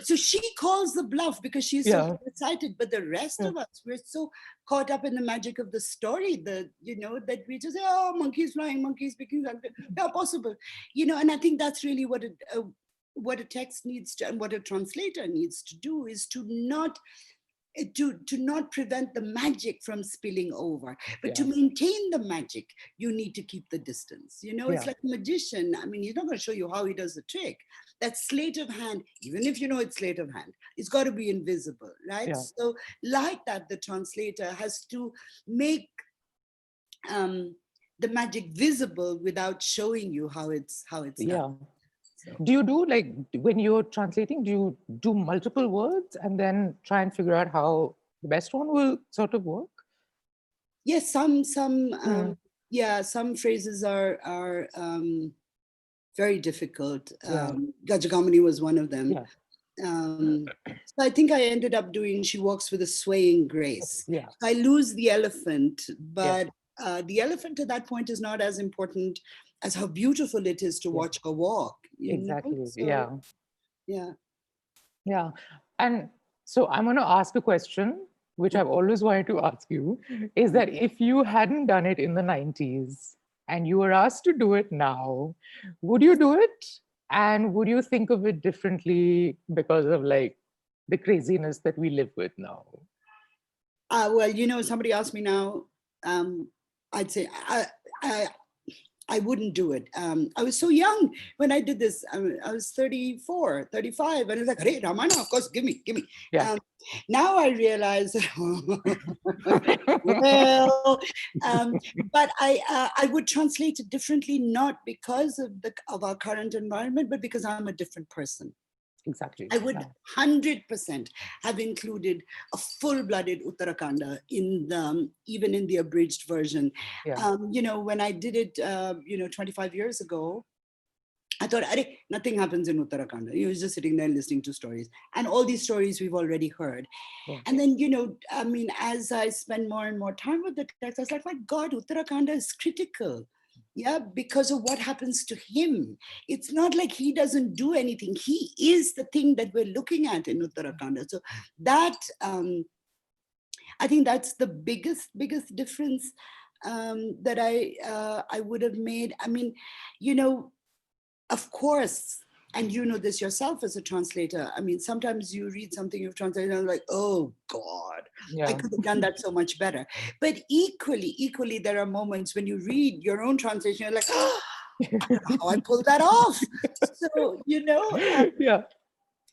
So she calls the bluff because she's so Yeah. excited. But the rest of us, we're so caught up in the magic of the story that, you know, that we just say, "Oh, monkey's flying, monkey's speaking Sanskrit." Yeah, possible. You know, and I think that's really what a text needs to, and what a translator needs to do, is to not prevent the magic from spilling over, but to maintain the magic, you need to keep the distance. You know, it's like a magician. I mean, he's not going to show you how he does the trick. That sleight of hand, even if you know it's sleight of hand, it's got to be invisible, right? So like that, the translator has to make the magic visible without showing you how it's done. So. Do you do, like, when you're translating, do you do multiple words and then try and figure out how the best one will sort of work? Yes, some phrases are very difficult. Gajagamani was one of them. So I think I ended up doing "She walks with a swaying grace." I lose the elephant, but the elephant at that point is not as important as how beautiful it is to watch her walk. You know? So, yeah. And so I'm going to ask a question, which I've always wanted to ask you, is that if you hadn't done it in the 90s and you were asked to do it now, would you do it? And would you think of it differently because of, like, the craziness that we live with now? Well, you know, somebody asked me now, I'd say I wouldn't do it. I was so young when I did this. I was 34, 35, and I was like, "Hey, Ramayana, of course, give me." Now I realize, well, but I would translate it differently, not because of our current environment, but because I'm a different person. Exactly. I would 100% have included a full-blooded Uttarakanda even in the abridged version. You know, when I did it, 25 years ago, I thought, nothing happens in Uttarakanda. You was just sitting there listening to stories, and all these stories we've already heard. And then, you know, I mean, as I spend more and more time with the text, I was like, my God, Uttarakanda is critical. Because of what happens to him. It's not like he doesn't do anything. He is the thing that we're looking at in Uttarakanda. So that, I think that's the biggest difference that I would have made. I mean, you know, of course, and you know this yourself as a translator, I mean, sometimes you read something you've translated and like, oh God, I could have done that so much better. But equally, there are moments when you read your own translation, you're like, oh, I don't know how I pulled that off. So, you know,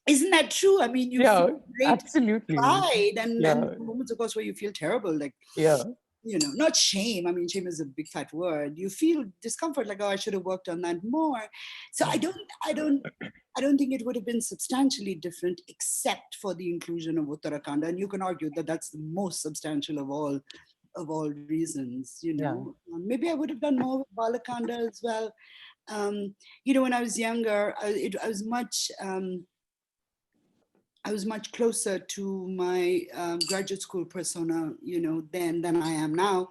isn't that true? I mean, you feel great pride and moments, of course, where you feel terrible, like, you know, not shame. I mean, shame is a big fat word. You feel discomfort, like, oh, I should have worked on that more. So I don't think it would have been substantially different, except for the inclusion of Uttarakanda. And you can argue that that's the most substantial of all reasons. You know, maybe I would have done more with Balakanda as well. You know, when I was younger, I was much closer to my graduate school persona, you know, then than I am now.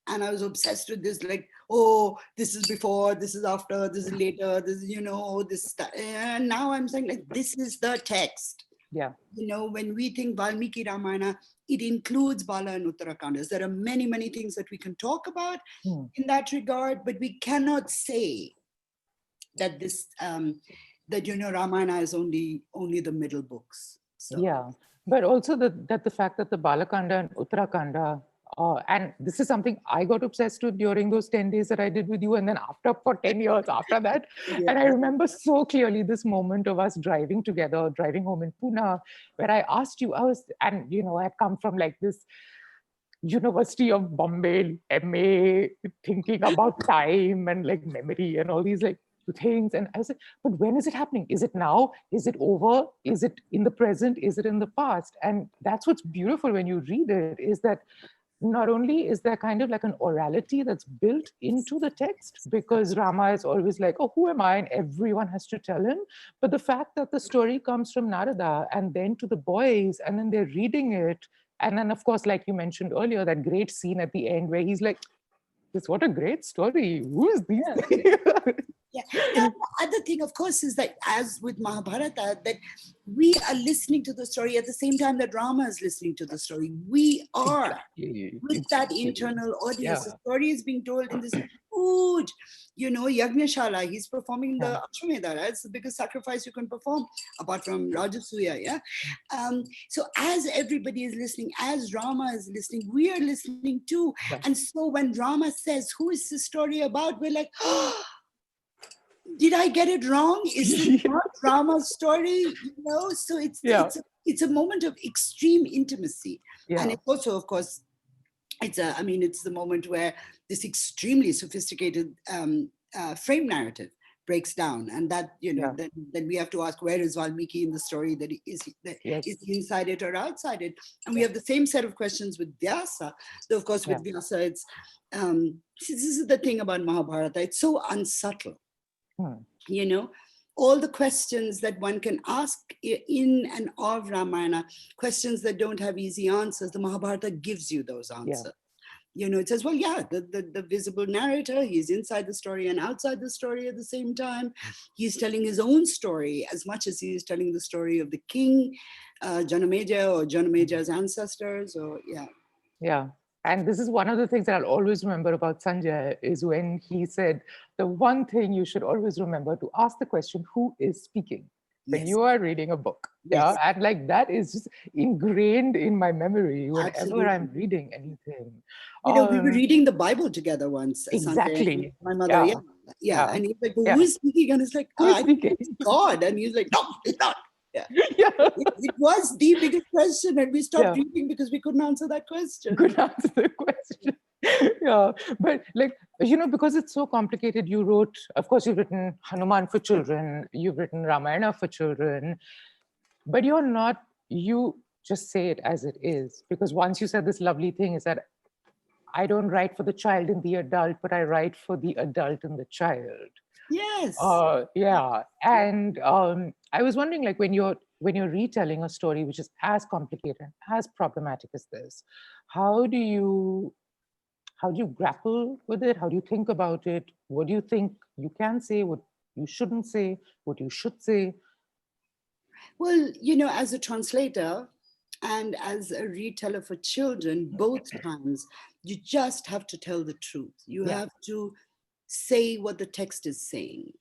And I was obsessed with this, like, oh, this is before, this is after, this is later, this is, you know, this. And now I'm saying, like, this is the text. You know, when we think Valmiki Ramayana, it includes Bala and Uttarakandas. There are many, many things that we can talk about in that regard, but we cannot say that this, that, you know, Ramayana is only the middle books. So. But also the fact that the Balakanda and Uttarakanda, and this is something I got obsessed with during those 10 days that I did with you, and then for 10 years after that. And I remember so clearly this moment of us driving home in Pune, where I asked you, and you know, I had come from like this University of Bombay MA, thinking about time and like memory and all these like things. And I was like, but when is it happening? Is it now? Is it over? Is it in the present? Is it in the past? And that's what's beautiful when you read it, is that not only is there kind of like an orality that's built into the text, because Rama is always like, oh, who am I? And everyone has to tell him. But the fact that the story comes from Narada and then to the boys, and then they're reading it. And then, of course, like you mentioned earlier, that great scene at the end where he's like, this, what a great story. Who is these? Yeah. The other thing, of course, is that as with Mahabharata, that we are listening to the story at the same time that Rama is listening to the story. We are with that internal audience. The story is being told in this huge, Yagnyashala. He's performing the Ashwamedha. Right? It's the biggest sacrifice you can perform, apart from Rajasuya. Yeah. So as everybody is listening, as Rama is listening, we are listening too. And so when Rama says, "Who is this story about?" we're like, "Oh, did I get it wrong? Is this not Rama's story?" So it's a moment of extreme intimacy, and it's also, of course, it's the moment where this extremely sophisticated frame narrative breaks down, and that then we have to ask, where is Valmiki in the story? Is he inside it or outside it? And we have the same set of questions with Vyasa. Though of course with Vyasa, it's this is the thing about Mahabharata. It's so unsubtle. All the questions that one can ask in and of Ramayana, questions that don't have easy answers, the Mahabharata gives you those answers. It says, well, the visible narrator, he's inside the story and outside the story at the same time. He's telling his own story as much as he is telling the story of the king, Janameja, or Janameja's ancestors, Yeah. And this is one of the things that I'll always remember about Sanjay, is when he said, the one thing you should always remember to ask the question, who is speaking? When you are reading a book. And like that is just ingrained in my memory whenever I'm reading anything. We were reading the Bible together once. Exactly. My mother, and he's like, well, who is speaking? And it's like, I think it's God. And he's like, no, it's not. It was the biggest question, and we stopped reading because we couldn't answer that question. But like, because it's so complicated, you wrote, of course, you've written Hanuman for children, you've written Ramayana for children, but you just say it as it is. Because once you said this lovely thing is that I don't write for the child and the adult, but I write for the adult and the child. Yes. And I was wondering, like, when you're retelling a story which is as complicated, as problematic as this, how do you grapple with it? How do you think about it? What do you think you can say? What you shouldn't say? What you should say? Well, as a translator and as a reteller for children, both times, you just have to tell the truth. You have to say what the text is saying,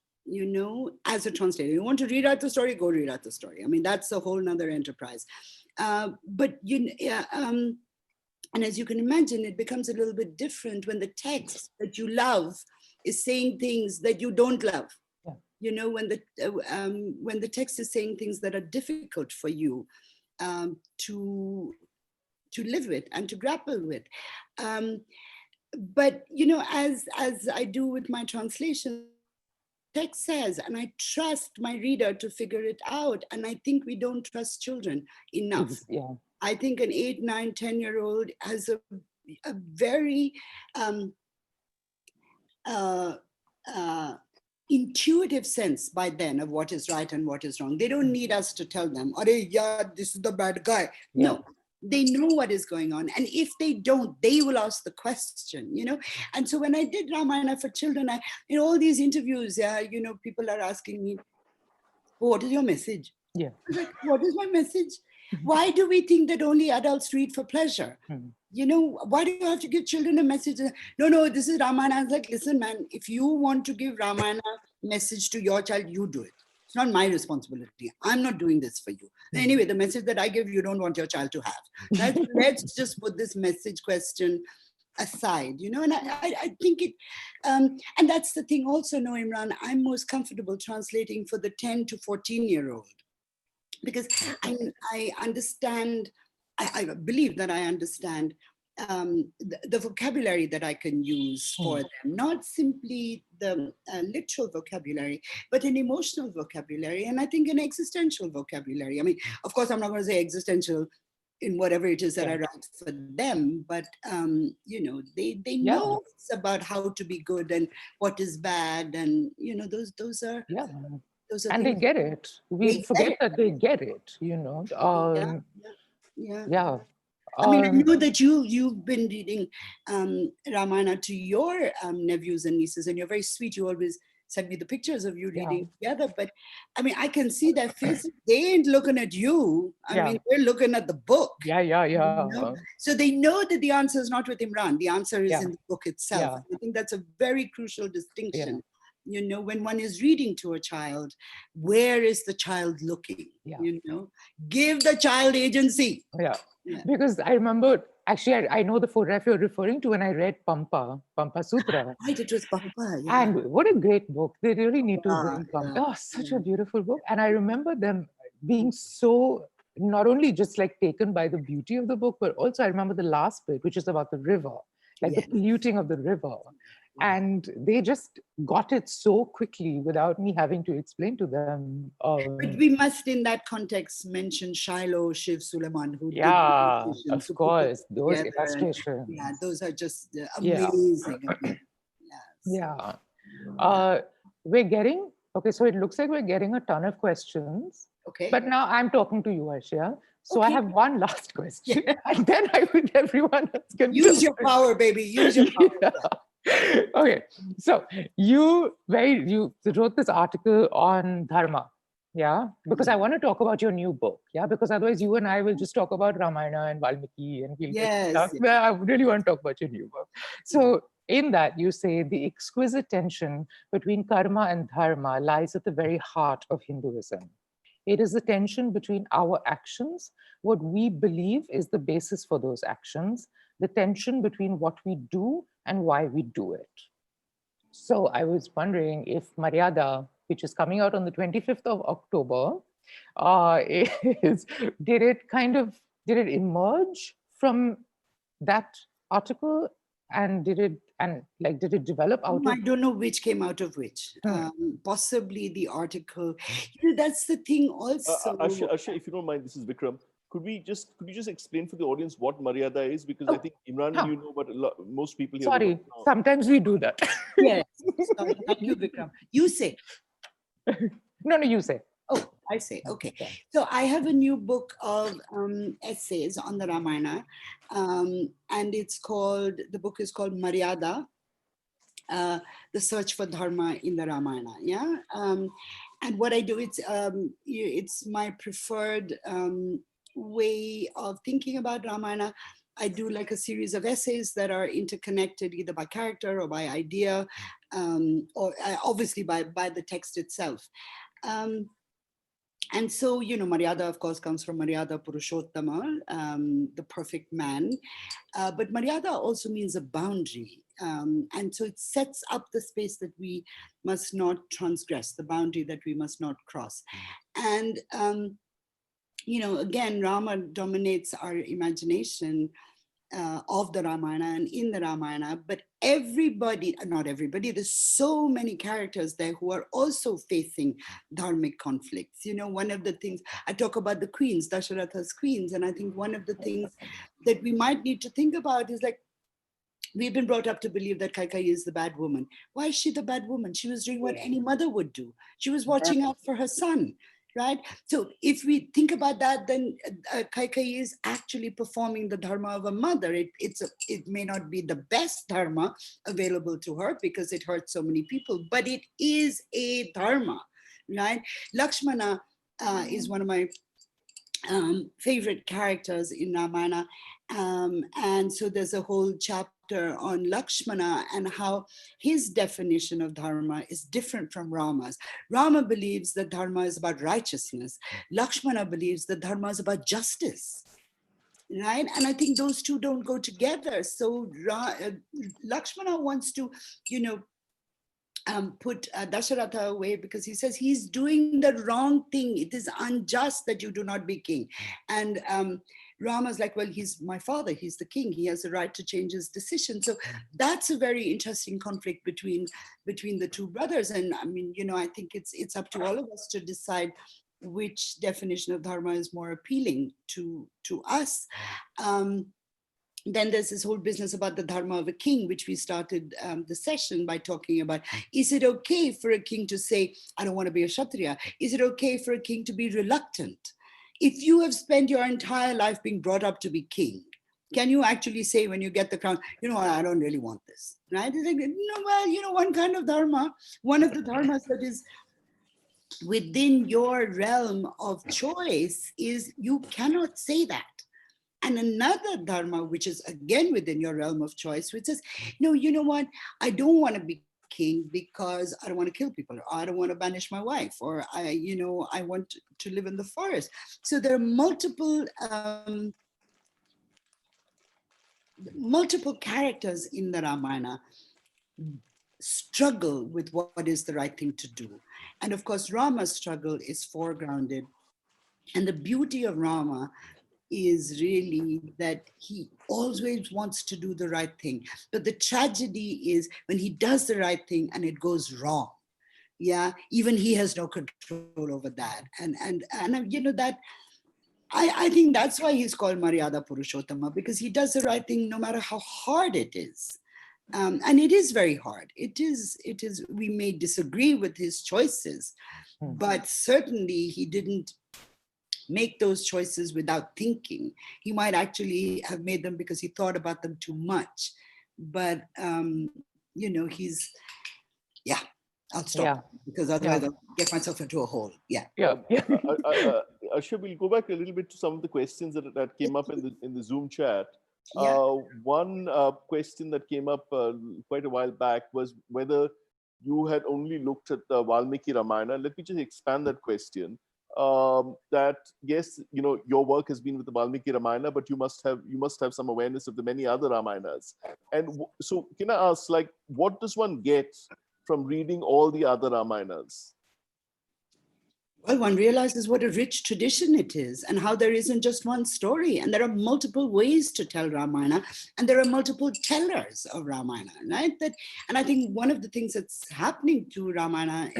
as a translator. You want to read out the story, go read out the story. I mean, that's a whole nother enterprise. And as you can imagine, it becomes a little bit different when the text that you love is saying things that you don't love. When the text is saying things that are difficult for you to live with and to grapple with. But as I do with my translation, text says, and I trust my reader to figure it out. And I think we don't trust children enough. I think an 8, 9, 10-year-old has a very intuitive sense by then of what is right and what is wrong. They don't need us to tell them, this is the bad guy. No. They know what is going on. And if they don't, they will ask the question, And so when I did Ramayana for children, in all these interviews, people are asking me, what is your message? I was like, what is my message? Why do we think that only adults read for pleasure? Why do you have to give children a message? No, this is Ramayana. I was like, listen, man, if you want to give Ramayana message to your child, you do it. It's not my responsibility. I'm not doing this for you. Anyway, the message that I give, you don't want your child to have. Let's just put this message question aside, and I think it, and that's the thing also, Imran, I'm most comfortable translating for the 10 to 14-year-old because I understand, I believe that I understand the vocabulary that I can use for them, not simply the literal vocabulary, but an emotional vocabulary, and I think an existential vocabulary. I mean, of course, I'm not going to say existential in whatever it is that I write for them, but you know, they know about how to be good and what is bad, and you know, those are and they get it. We forget that they get it, you know. I mean, I know that you've been reading Ramayana to your nephews and nieces, and you're very sweet. You always send me the pictures of you reading together. But I mean, I can see their faces. They ain't looking at you. I mean, they're looking at the book. You know? So they know that the answer is not with Imran. The answer is in the book itself. I think that's a very crucial distinction. You know, when one is reading to a child, where is the child looking? You know, give the child agency. Because I remember, actually, I know the photograph you're referring to when I read Pampa Sutra. Right, it was Pampa. And what a great book. They really need to bring Pampa. Oh, such a beautiful book. And I remember them being so, not only just like taken by the beauty of the book, but also I remember the last bit, which is about the river, like the polluting of the river. And they just got it so quickly without me having to explain to them. But we must, in that context, mention Shiloh, Shiv Suleiman, who did of course, those illustrations. Those are just amazing. We're getting, so it looks like we're getting a ton of questions. But now I'm talking to you, Arshia. So I have one last question, and then everyone else can use your power, baby. Use your power. Okay, so you wrote this article on Dharma, because I want to talk about your new book, because otherwise you and I will just talk about Ramayana and Valmiki and stuff. I really want to talk about your new book. So in that you say the exquisite tension between karma and dharma lies at the very heart of Hinduism. It is the tension between our actions, what we believe is the basis for those actions, the tension between what we do and why we do it. So I was wondering if Maryada, which is coming out on the 25th of October, did it emerge from that article, and did it develop out of? I don't know which came out of which. Possibly the article. You know, that's the thing also. Arshia, if you don't mind, this is Vikram. Could you just explain for the audience what Maryada is? Because I think Imran, you know, but most people here. Sorry, sometimes we do that. Yes. Sorry. Thank you, Vikram. You say. No, you say. Oh, I say. Okay. So I have a new book of essays on the Ramayana, and the book is called Maryada, The Search for Dharma in the Ramayana. And what I do, it's my preferred way of thinking about Ramayana. I do like a series of essays that are interconnected either by character or by idea, or obviously by the text itself. And so, you know, Maryada, of course, comes from Maryada Purushottama, the perfect man. But Maryada also means a boundary. And so it sets up the space that we must not transgress, the boundary that we must not cross. And, you know, again, Rama dominates our imagination of the Ramayana and in the Ramayana, but not everybody, there's so many characters there who are also facing dharmic conflicts. You know, one of the things, I talk about the queens, Dasharatha's queens, and I think one of the things that we might need to think about is like, we've been brought up to believe that Kaikeyi is the bad woman. Why is she the bad woman? She was doing what any mother would do. She was watching out for her son. Right? So if we think about that, then Kaikeyi is actually performing the dharma of a mother. It may not be the best dharma available to her because it hurts so many people, but it is a dharma, right? Lakshmana is one of my favorite characters in Ramayana. And so there's a whole chapter on Lakshmana and how his definition of dharma is different from Rama's. Rama believes that dharma is about righteousness. Lakshmana believes that dharma is about justice. Right? And I think those two don't go together. So Lakshmana wants to, you know, put Dasharatha away because he says he's doing the wrong thing. It is unjust that you do not be king. And Rama's like, well, he's my father, he's the king, he has the right to change his decision. So that's a very interesting conflict between the two brothers. And I mean, you know, I think it's up to all of us to decide which definition of dharma is more appealing to us. Then there's this whole business about the dharma of a king, which we started the session by talking about. Is it okay for a king to say, I don't want to be a Kshatriya? Is it okay for a king to be reluctant? If you have spent your entire life being brought up to be king, can you actually say when you get the crown, you know what, I don't really want this, right? It's like, no, well, you know, one kind of dharma, one of the dharmas that is within your realm of choice is you cannot say that. And another dharma, which is again within your realm of choice, which says, no, you know what, I don't want to be king because I don't want to kill people, or I don't want to banish my wife, or I want to live in the forest. So there are multiple characters in the Ramayana struggle with what is the right thing to do. And of course, Rama's struggle is foregrounded. And the beauty of Rama is really that he always wants to do the right thing. But the tragedy is when he does the right thing and it goes wrong. Yeah, even he has no control over that. And you know, that I think that's why he's called Maryada Purushottama, because he does the right thing no matter how hard it is. And it is very hard. It is, we may disagree with his choices, but certainly he didn't make those choices without thinking. He might actually have made them because he thought about them too much. But, you know, I'll stop because otherwise I'll get myself into a hole. Arshia, we'll go back a little bit to some of the questions that came up in the Zoom chat. One question that came up quite a while back was whether you had only looked at the Valmiki Ramayana. Let me just expand that question. That yes, you know, your work has been with the Valmiki Ramayana, but you must have some awareness of the many other Ramayanas. And so, can I ask, like, what does one get from reading all the other Ramayanas? Well, one realizes what a rich tradition it is and how there isn't just one story. And there are multiple ways to tell Ramayana, and there are multiple tellers of Ramayana, right? And I think one of the things that's happening to Ramayana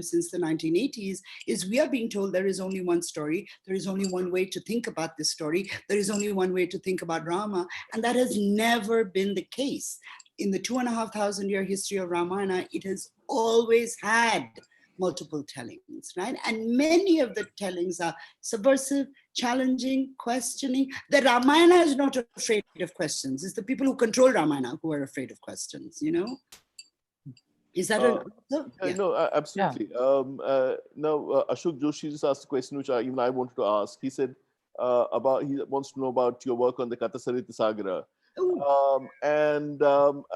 since the 1980s is we are being told there is only one story. There is only one way to think about this story. There is only one way to think about Rama. And that has never been the case. In the 2,500-year history of Ramayana, it has always had multiple tellings, right? And many of the tellings are subversive, challenging, questioning. The Ramayana is not afraid of questions. It's the people who control Ramayana who are afraid of questions, you know? Is that an answer? No, absolutely. Now, Ashok Joshi just asked a question which even I wanted to ask. He said he wants to know about your work on the Kathasaritsagara.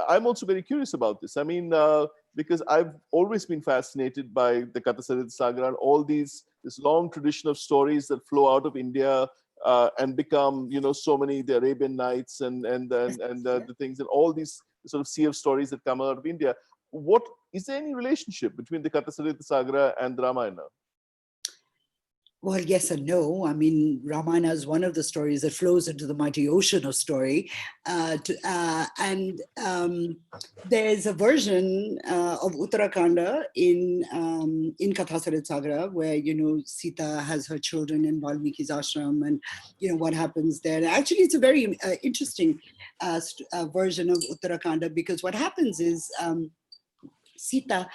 I'm also very curious about this. I mean, because I've always been fascinated by the Kathasaritsagara and all this long tradition of stories that flow out of India and become, you know, so many, the Arabian Nights and the things, and all these sort of sea of stories that come out of India. What is there any relationship between the Kathasaritsagara and the Ramayana? Well, yes and no. I mean, Ramayana is one of the stories that flows into the mighty ocean of story. And there's a version of Uttarakanda in Kathasaritsagara where, you know, Sita has her children in Valmiki's ashram and, you know, what happens there. And actually, it's a very interesting version of Uttarakanda, because what happens is Sita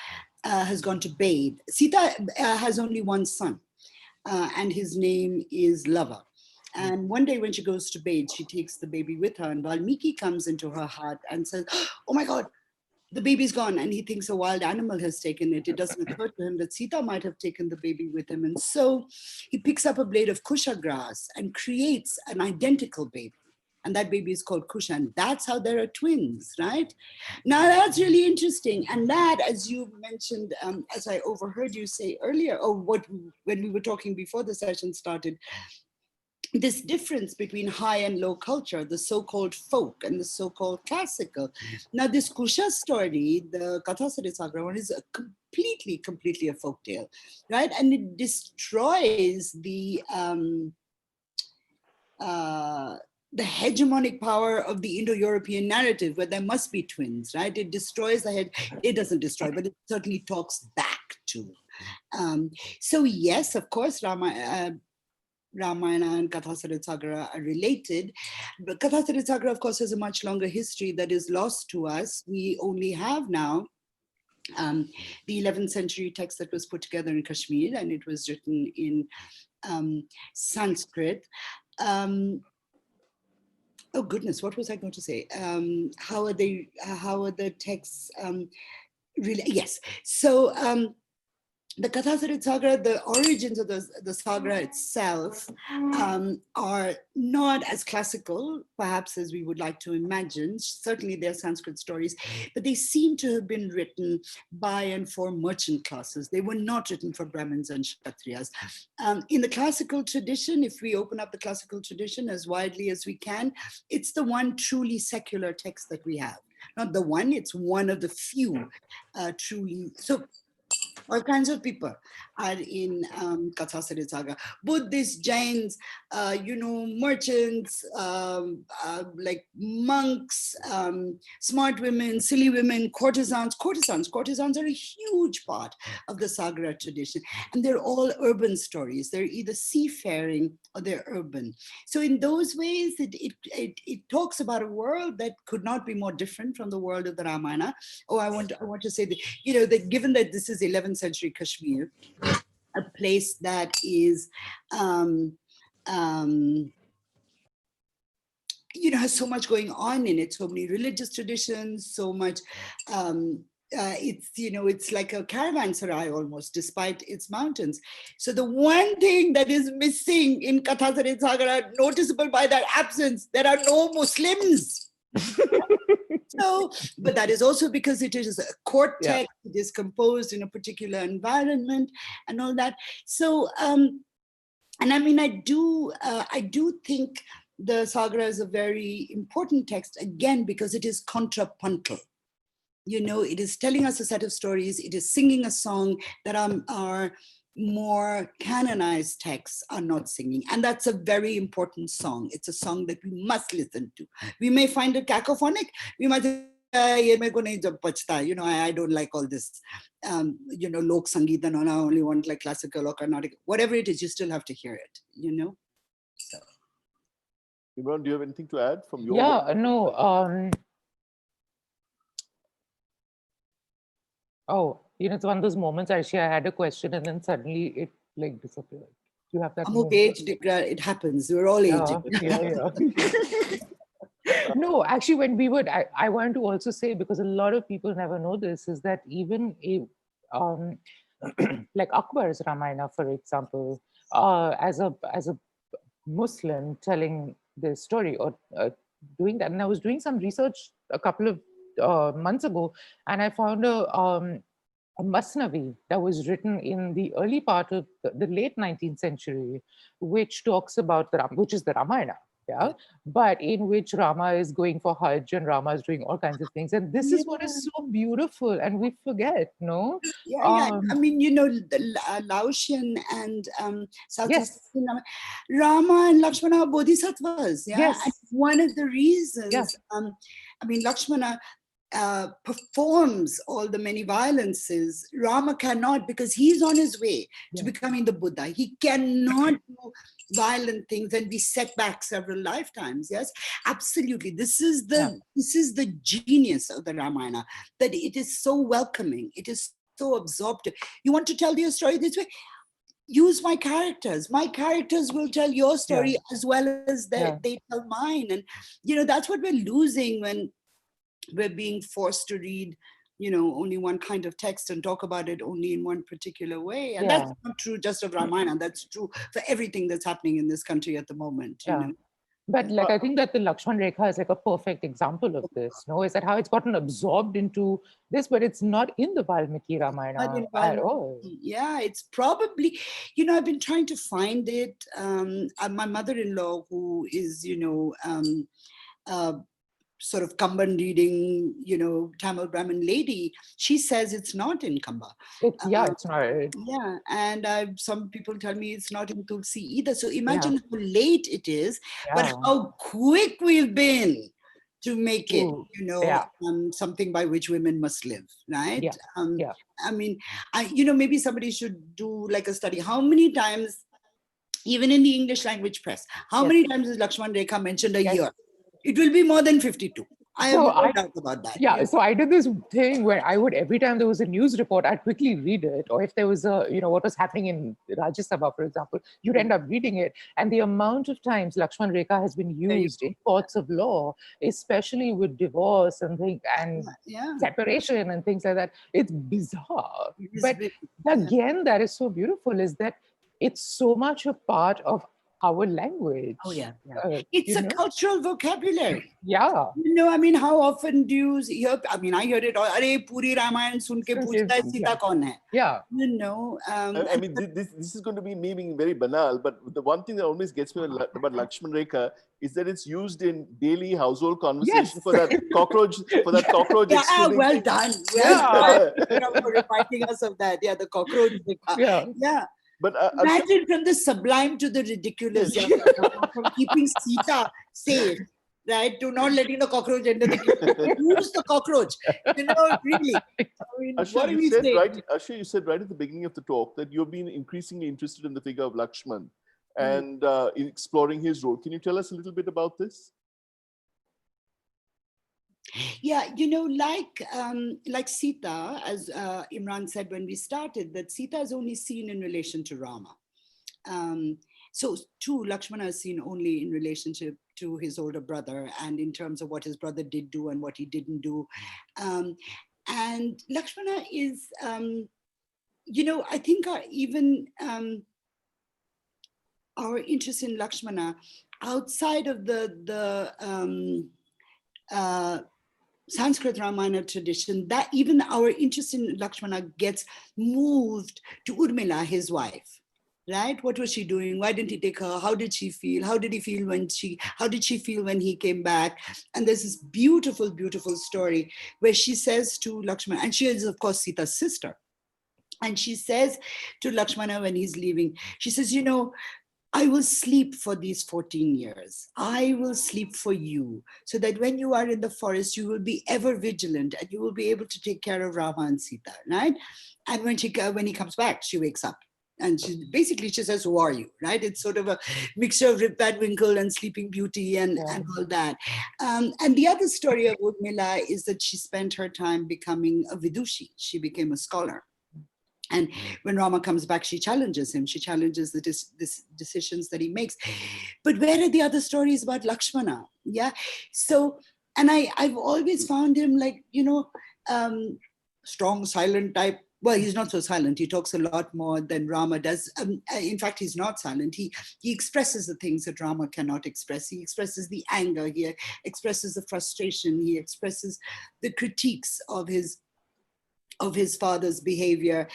has gone to bathe. Sita has only one son. And his name is Lava. And one day when she goes to bathe, she takes the baby with her, and Valmiki comes into her heart and says, oh my God, the baby's gone. And he thinks a wild animal has taken it. It doesn't occur to him that Sita might have taken the baby with him. And so he picks up a blade of kusha grass and creates an identical baby. And that baby is called Kusha. And that's how there are twins, right? Now that's really interesting. And that, as you mentioned, as I overheard you say earlier, when we were talking before the session started, this difference between high and low culture, the so-called folk and the so-called classical. Now this Kusha story, the Kathasaritsagara one, is completely a folk tale, right? And it destroys the hegemonic power of the Indo-European narrative where there must be twins, right? It destroys the head. It doesn't destroy, but it certainly talks back to So yes, of course, Ramayana and Kathasaritsagara are related. But Kathasaritsagara, of course, has a much longer history that is lost to us. We only have now the 11th century text that was put together in Kashmir, and it was written in Sanskrit. Oh goodness, what was I going to say? How are the texts really? Yes. So the Kathasaritsagara, the origins of the Sagara itself are not as classical, perhaps, as we would like to imagine. Certainly they're Sanskrit stories, but they seem to have been written by and for merchant classes. They were not written for Brahmins and Kshatriyas. In the classical tradition, if we open up the classical tradition as widely as we can, it's the one truly secular text that we have. Not the one, it's one of the few truly. So all kinds of people are in Kathasaritsagara. Buddhists, Jains, merchants, like monks, smart women, silly women, courtesans. Courtesans are a huge part of the Sagara tradition. And they're all urban stories. They're either seafaring or they're urban. So in those ways, it talks about a world that could not be more different from the world of the Ramayana. Oh, I want to say that, that given that this is 11th century Kashmir, a place that is, has so much going on in it, so many religious traditions, so much, it's like a caravanserai almost, despite its mountains. So the one thing that is missing in Kathasaritsagara, noticeable by their absence, there are no Muslims. So, but that is also because it is a court text, it is composed in a particular environment and all that. So, and I mean, I do think the Sagara is a very important text, again, because it is contrapuntal. It is telling us a set of stories, it is singing a song that are more canonized texts are not singing. And that's a very important song. It's a song that we must listen to. We may find it cacophonic. We might say, I don't like all this, lok sangeet, and I only want like classical or Carnatic. Whatever it is, you still have to hear it, So. Imran, do you have anything to add from your work? No. It's one of those moments, Arshia, I had a question and then suddenly it like disappeared. You have that moment. It happens. We're all aging. Yeah. No, actually, when we would, I wanted to also say, because a lot of people never know this, is that even like Akbar's Ramayana, for example, as a Muslim telling this story or doing that, and I was doing some research a couple of months ago, and I found a Masnavi that was written in the early part of the late 19th century, which talks about which is the Ramayana. Yeah, but in which Rama is going for Hajj and Rama is doing all kinds of things. And this is what is so beautiful. And we forget, no? Yeah. I mean, the Laotian and South African, Rama and Lakshmana are bodhisattvas. Yeah. Yes. And one of the reasons, Lakshmana performs all the many violences. Rama cannot, because he's on his way to becoming the Buddha. He cannot do violent things and be set back several lifetimes. Yes, absolutely. This is the genius of the Ramayana, that it is so welcoming. It is so absorptive. You want to tell your story this way? Use my characters. My characters will tell your story as well as they tell mine. And, that's what we're losing when we're being forced to read, only one kind of text and talk about it only in one particular way. And that's not true just of Ramayana. That's true for everything that's happening in this country at the moment. You know? But I think that the Lakshman Rekha is like a perfect example of this. No, is that how it's gotten absorbed into this, but it's not in the Valmiki Ramayana at all. Yeah, it's probably, I've been trying to find it. My mother-in-law, who is, sort of Kamban reading, Tamil Brahmin lady, she says it's not in Kamba. It's not. Yeah, and some people tell me it's not in Tulsi either. So imagine how late it is, but how quick we've been to make it, True. you know, Yeah. something by which women must live, right? Yeah. Yeah. I mean, maybe somebody should do like a study. How many times, even in the English language press, how Yes. many times is Lakshman Rekha mentioned a Yes. year? It will be more than 52. I have So no doubt about that. Yeah, so I did this thing where I would, every time there was a news report, I'd quickly read it. Or if there was what was happening in Rajya Sabha, for example, you'd end up reading it. And the amount of times Lakshman Rekha has been used in courts of law, especially with divorce and separation and things like that, it's bizarre. But again, that is so beautiful is that it's so much a part of our language. Oh, yeah. It's a cultural vocabulary. Yeah. I mean, how often do you hear, I mean, I heard it all, Are puri Ramayana sun ke puchta hai Sita kaun hai? Yeah. I mean, this is going to be me being very banal, but the one thing that always gets me about Lakshman Rekha is that it's used in daily household conversation for that cockroach, Yeah, well done. Well done for reminding us of that. Yeah, the cockroach. Yeah. But imagine from the sublime to the ridiculous, from keeping Sita safe, right, to not letting the cockroach enter the kitchen. Who's the cockroach? Really. I mean, Arshia, what do we say? Arshia, you said right at the beginning of the talk that you've been increasingly interested in the figure of Lakshman and in exploring his role. Can you tell us a little bit about this? Yeah, like Sita, as Imran said when we started, that Sita is only seen in relation to Rama. So too, Lakshmana is seen only in relationship to his older brother and in terms of what his brother did do and what he didn't do. And Lakshmana is, I think our interest in Lakshmana outside of the Sanskrit Ramayana tradition, that even our interest in Lakshmana gets moved to Urmila, his wife. Right? What was she doing? Why didn't he take her? How did she feel? How did she feel when he came back? And there's this beautiful, beautiful story where she says to Lakshmana, and she is, of course, Sita's sister. And she says to Lakshmana when he's leaving, she says, I will sleep for these 14 years. I will sleep for you so that when you are in the forest, you will be ever vigilant and you will be able to take care of Rama and Sita, right? And when he comes back, she wakes up. And she says, who are you, right? It's sort of a mixture of Rip Van Winkle and Sleeping Beauty and all that. And the other story of Urmila is that she spent her time becoming a Vidushi. She became a scholar. And when Rama comes back, she challenges him. She challenges the decisions that he makes. But where are the other stories about Lakshmana? Yeah. So, and I've always found him like, strong, silent type. Well, he's not so silent. He talks a lot more than Rama does. In fact, he's not silent. He expresses the things that Rama cannot express. He expresses the anger. He expresses the frustration. He expresses the critiques of his father's behavior.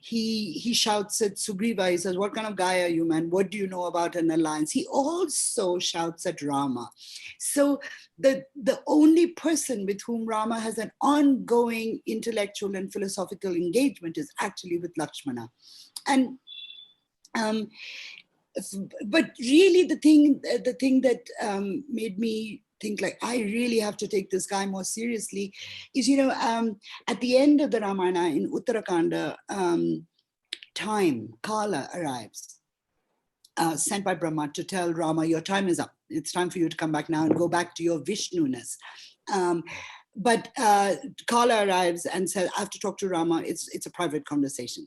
He shouts at Sugriva. He says, what kind of guy are you, man? What do you know about an alliance? He also shouts at Rama. So the only person with whom Rama has an ongoing intellectual and philosophical engagement is actually with Lakshmana. And but really the thing that made me think like I really have to take this guy more seriously is, at the end of the Ramayana in Uttarakanda, Kala arrives, sent by Brahma to tell Rama, your time is up. It's time for you to come back now and go back to your Vishnuness. But Kala arrives and says, I have to talk to Rama. It's a private conversation.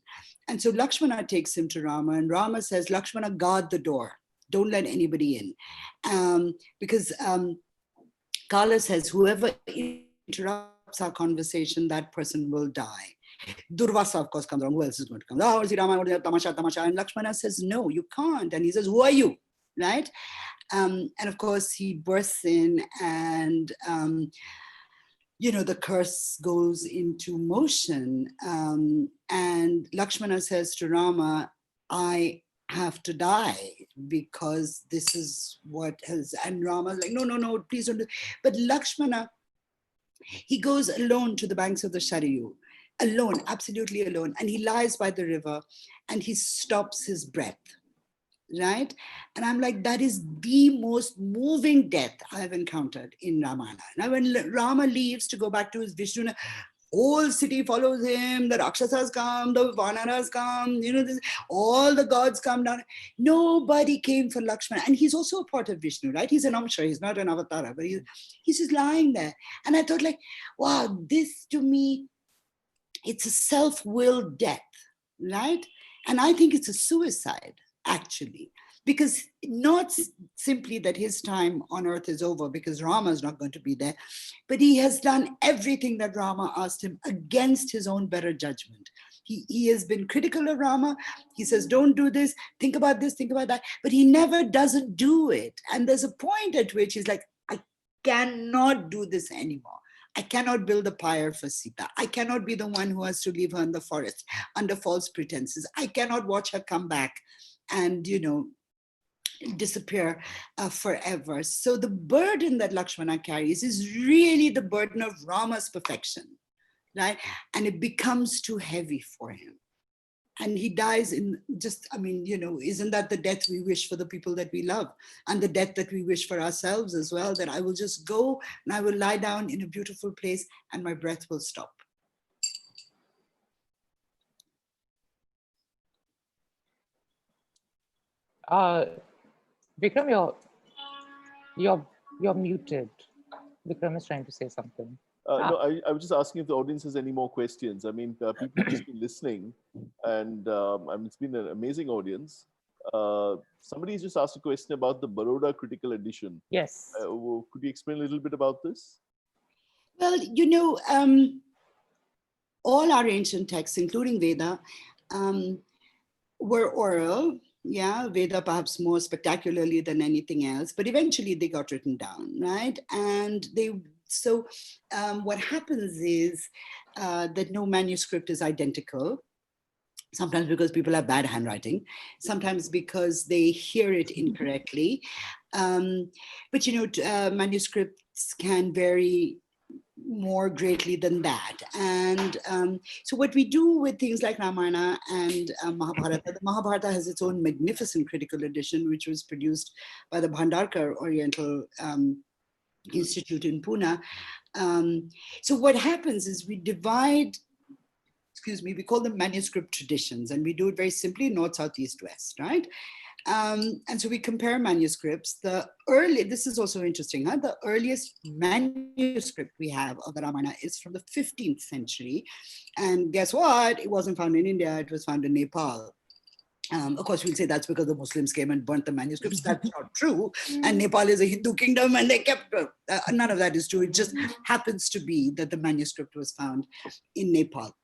And so Lakshmana takes him to Rama, and Rama says, Lakshmana, guard the door. Don't let anybody in. Because Kala says, whoever interrupts our conversation, that person will die. Durvasa, of course, comes along. Who else is going to come? Oh, Rama, tamasha. And Lakshmana says, no, you can't. And he says, who are you? Right? And of course, he bursts in and the curse goes into motion. And Lakshmana says to Rama, I have to die because this is what has, and Rama's like, no, please don't do. But Lakshmana, he goes alone to the banks of the Sharayu, alone, absolutely alone. And he lies by the river and he stops his breath. right? And I'm like, that is the most moving death I've encountered in Ramayana. Now, when Rama leaves to go back to his Vishnu, whole city follows him, the Rakshasas come, the Vanaras come, all the gods come down. Nobody came for Lakshmana. And he's also a part of Vishnu, right? He's an Amsha, he's not an Avatara, but he's just lying there. And I thought like, wow, this to me, it's a self-willed death, right? And I think it's a suicide, actually, because not simply that his time on earth is over because Rama is not going to be there, but he has done everything that Rama asked him against his own better judgment. He has been critical of Rama. He says, don't do this, think about this, think about that, but he never doesn't do it. And there's a point at which he's like, I cannot do this anymore. I cannot build a pyre for Sita. I cannot be the one who has to leave her in the forest under false pretenses. I cannot watch her come back and, disappear forever. So the burden that Lakshmana carries is really the burden of Rama's perfection, right? And it becomes too heavy for him. And he dies in just, isn't that the death we wish for the people that we love? And the death that we wish for ourselves as well, that I will just go and I will lie down in a beautiful place and my breath will stop. Vikram, you're muted. Vikram is trying to say something. No, I was just asking if the audience has any more questions. I mean, people have just been listening, and it's been an amazing audience. Somebody's just asked a question about the Baroda critical edition. Yes. Could you explain a little bit about this? Well, all our ancient texts, including Veda, were oral. Yeah, Veda perhaps more spectacularly than anything else, but eventually they got written down, right? And what happens is that no manuscript is identical. Sometimes because people have bad handwriting, sometimes because they hear it incorrectly. But manuscripts can vary more greatly than that. And so what we do with things like Ramayana and Mahabharata, the Mahabharata has its own magnificent critical edition, which was produced by the Bhandarkar Oriental Institute in Pune. So what happens is we call them manuscript traditions, and we do it very simply, north, south, east, west, right? And so we compare manuscripts. This is also interesting, huh? The earliest manuscript we have of the Ramayana is from the 15th century. And guess what? It wasn't found in India, it was found in Nepal. Of course, we'll say that's because the Muslims came and burnt the manuscripts. That's not true. And Nepal is a Hindu kingdom and they kept, none of that is true. It just happens to be that the manuscript was found in Nepal.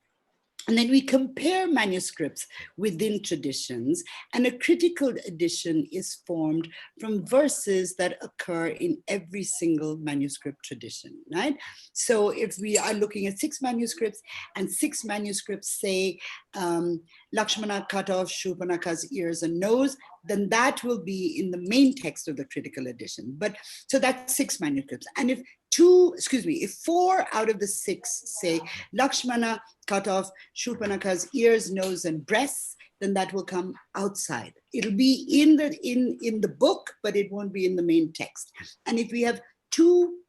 And then we compare manuscripts within traditions, and a critical edition is formed from verses that occur in every single manuscript tradition, right? So if we are looking at 6 manuscripts, and 6 manuscripts say Lakshmana cut off Shurpanakha's ears and nose, then that will be in the main text of the critical edition. But so that's 6 manuscripts. And if 4 out of the 6 say Lakshmana cut off Shurpanakha's ears, nose, and breasts, then that will come outside. It'll be in the book, but it won't be in the main text. And if we have 2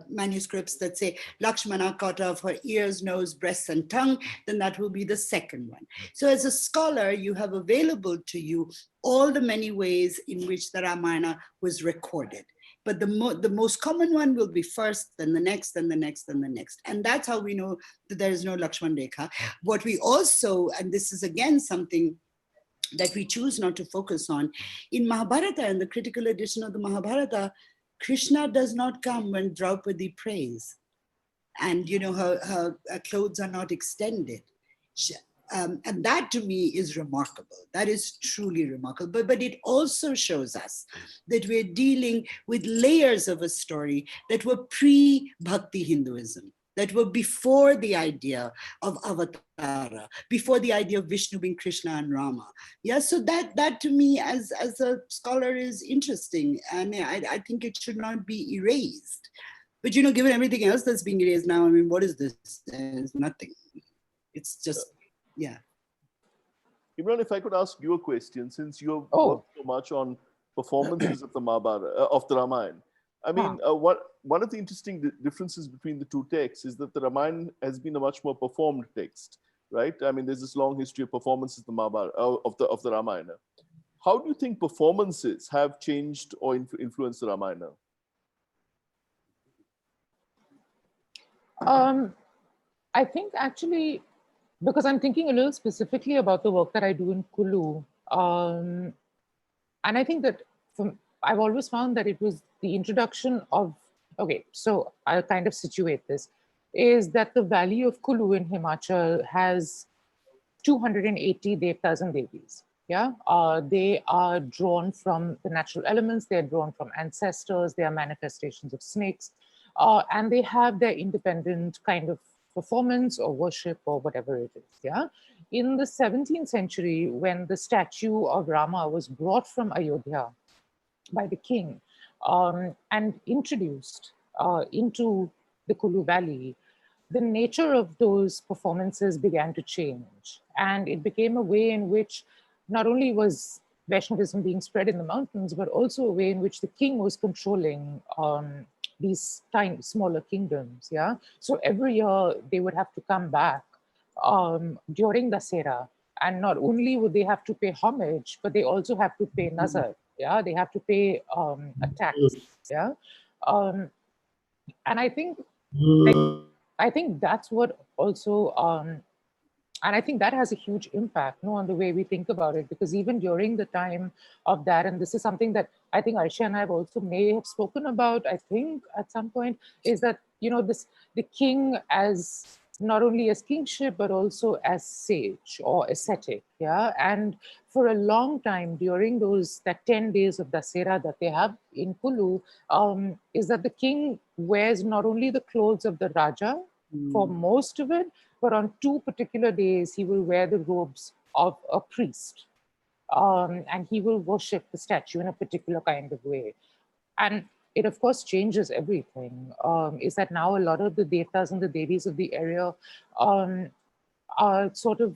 manuscripts that say Lakshmana cut off her ears, nose, breasts, and tongue, then that will be the second one. So as a scholar, you have available to you all the many ways in which the Ramayana was recorded. But the most common one will be first, then the next, then the next, then the next. And that's how we know that there is no Lakshman Rekha. What we also, and this is again something that we choose not to focus on, in Mahabharata, in the critical edition of the Mahabharata, Krishna does not come when Draupadi prays. And her clothes are not extended. And that to me is remarkable. That is truly remarkable. But it also shows us that we're dealing with layers of a story that were pre-Bhakti Hinduism, that were before the idea of Avatara, before the idea of Vishnu being Krishna and Rama. Yeah, so that to me as a scholar is interesting. And I think it should not be erased. But given everything else that's being erased now, I mean, what is this? It's nothing. It's just, yeah. Imran, if I could ask you a question, since you have Oh. worked so much on performances of the Mahabharata, of the Ramayana. I mean, one of the interesting differences between the two texts is that the Ramayana has been a much more performed text, right? I mean, there's this long history of performances of the Mahabharata, of the Ramayana. How do you think performances have changed or influenced the Ramayana? I think actually, because I'm thinking a little specifically about the work that I do in Kulu, and I think that I've always found that it was the introduction of, okay, so I'll kind of situate this, is that the valley of Kulu in Himachal has 280 devtas and devis. Yeah, they are drawn from the natural elements, they're drawn from ancestors, they are manifestations of snakes, and they have their independent kind of performance or worship or whatever it is. Yeah. In the 17th century, when the statue of Rama was brought from Ayodhya by the king and introduced into the Kulu Valley, the nature of those performances began to change. And it became a way in which not only was Vaishnavism being spread in the mountains, but also a way in which the king was controlling these tiny, smaller kingdoms. Yeah. So every year they would have to come back during Dasera. And not only would they have to pay homage, but they also have to pay nazar. Yeah. They have to pay a tax. Yeah. And I think, I think that's what also, and I think that has a huge impact on the way we think about it, because even during the time of that, and this is something that I think Arshia and I have also may have spoken about, I think at some point, is that, the king as not only as kingship, but also as sage or ascetic. Yeah. And for a long time during that 10 days of Dasera that they have in Kulu, is that the king wears not only the clothes of the Raja for most of it, but on 2 particular days, he will wear the robes of a priest. And he will worship the statue in a particular kind of way. And it, of course, changes everything. Is that now a lot of the devtas and the devis of the area are sort of,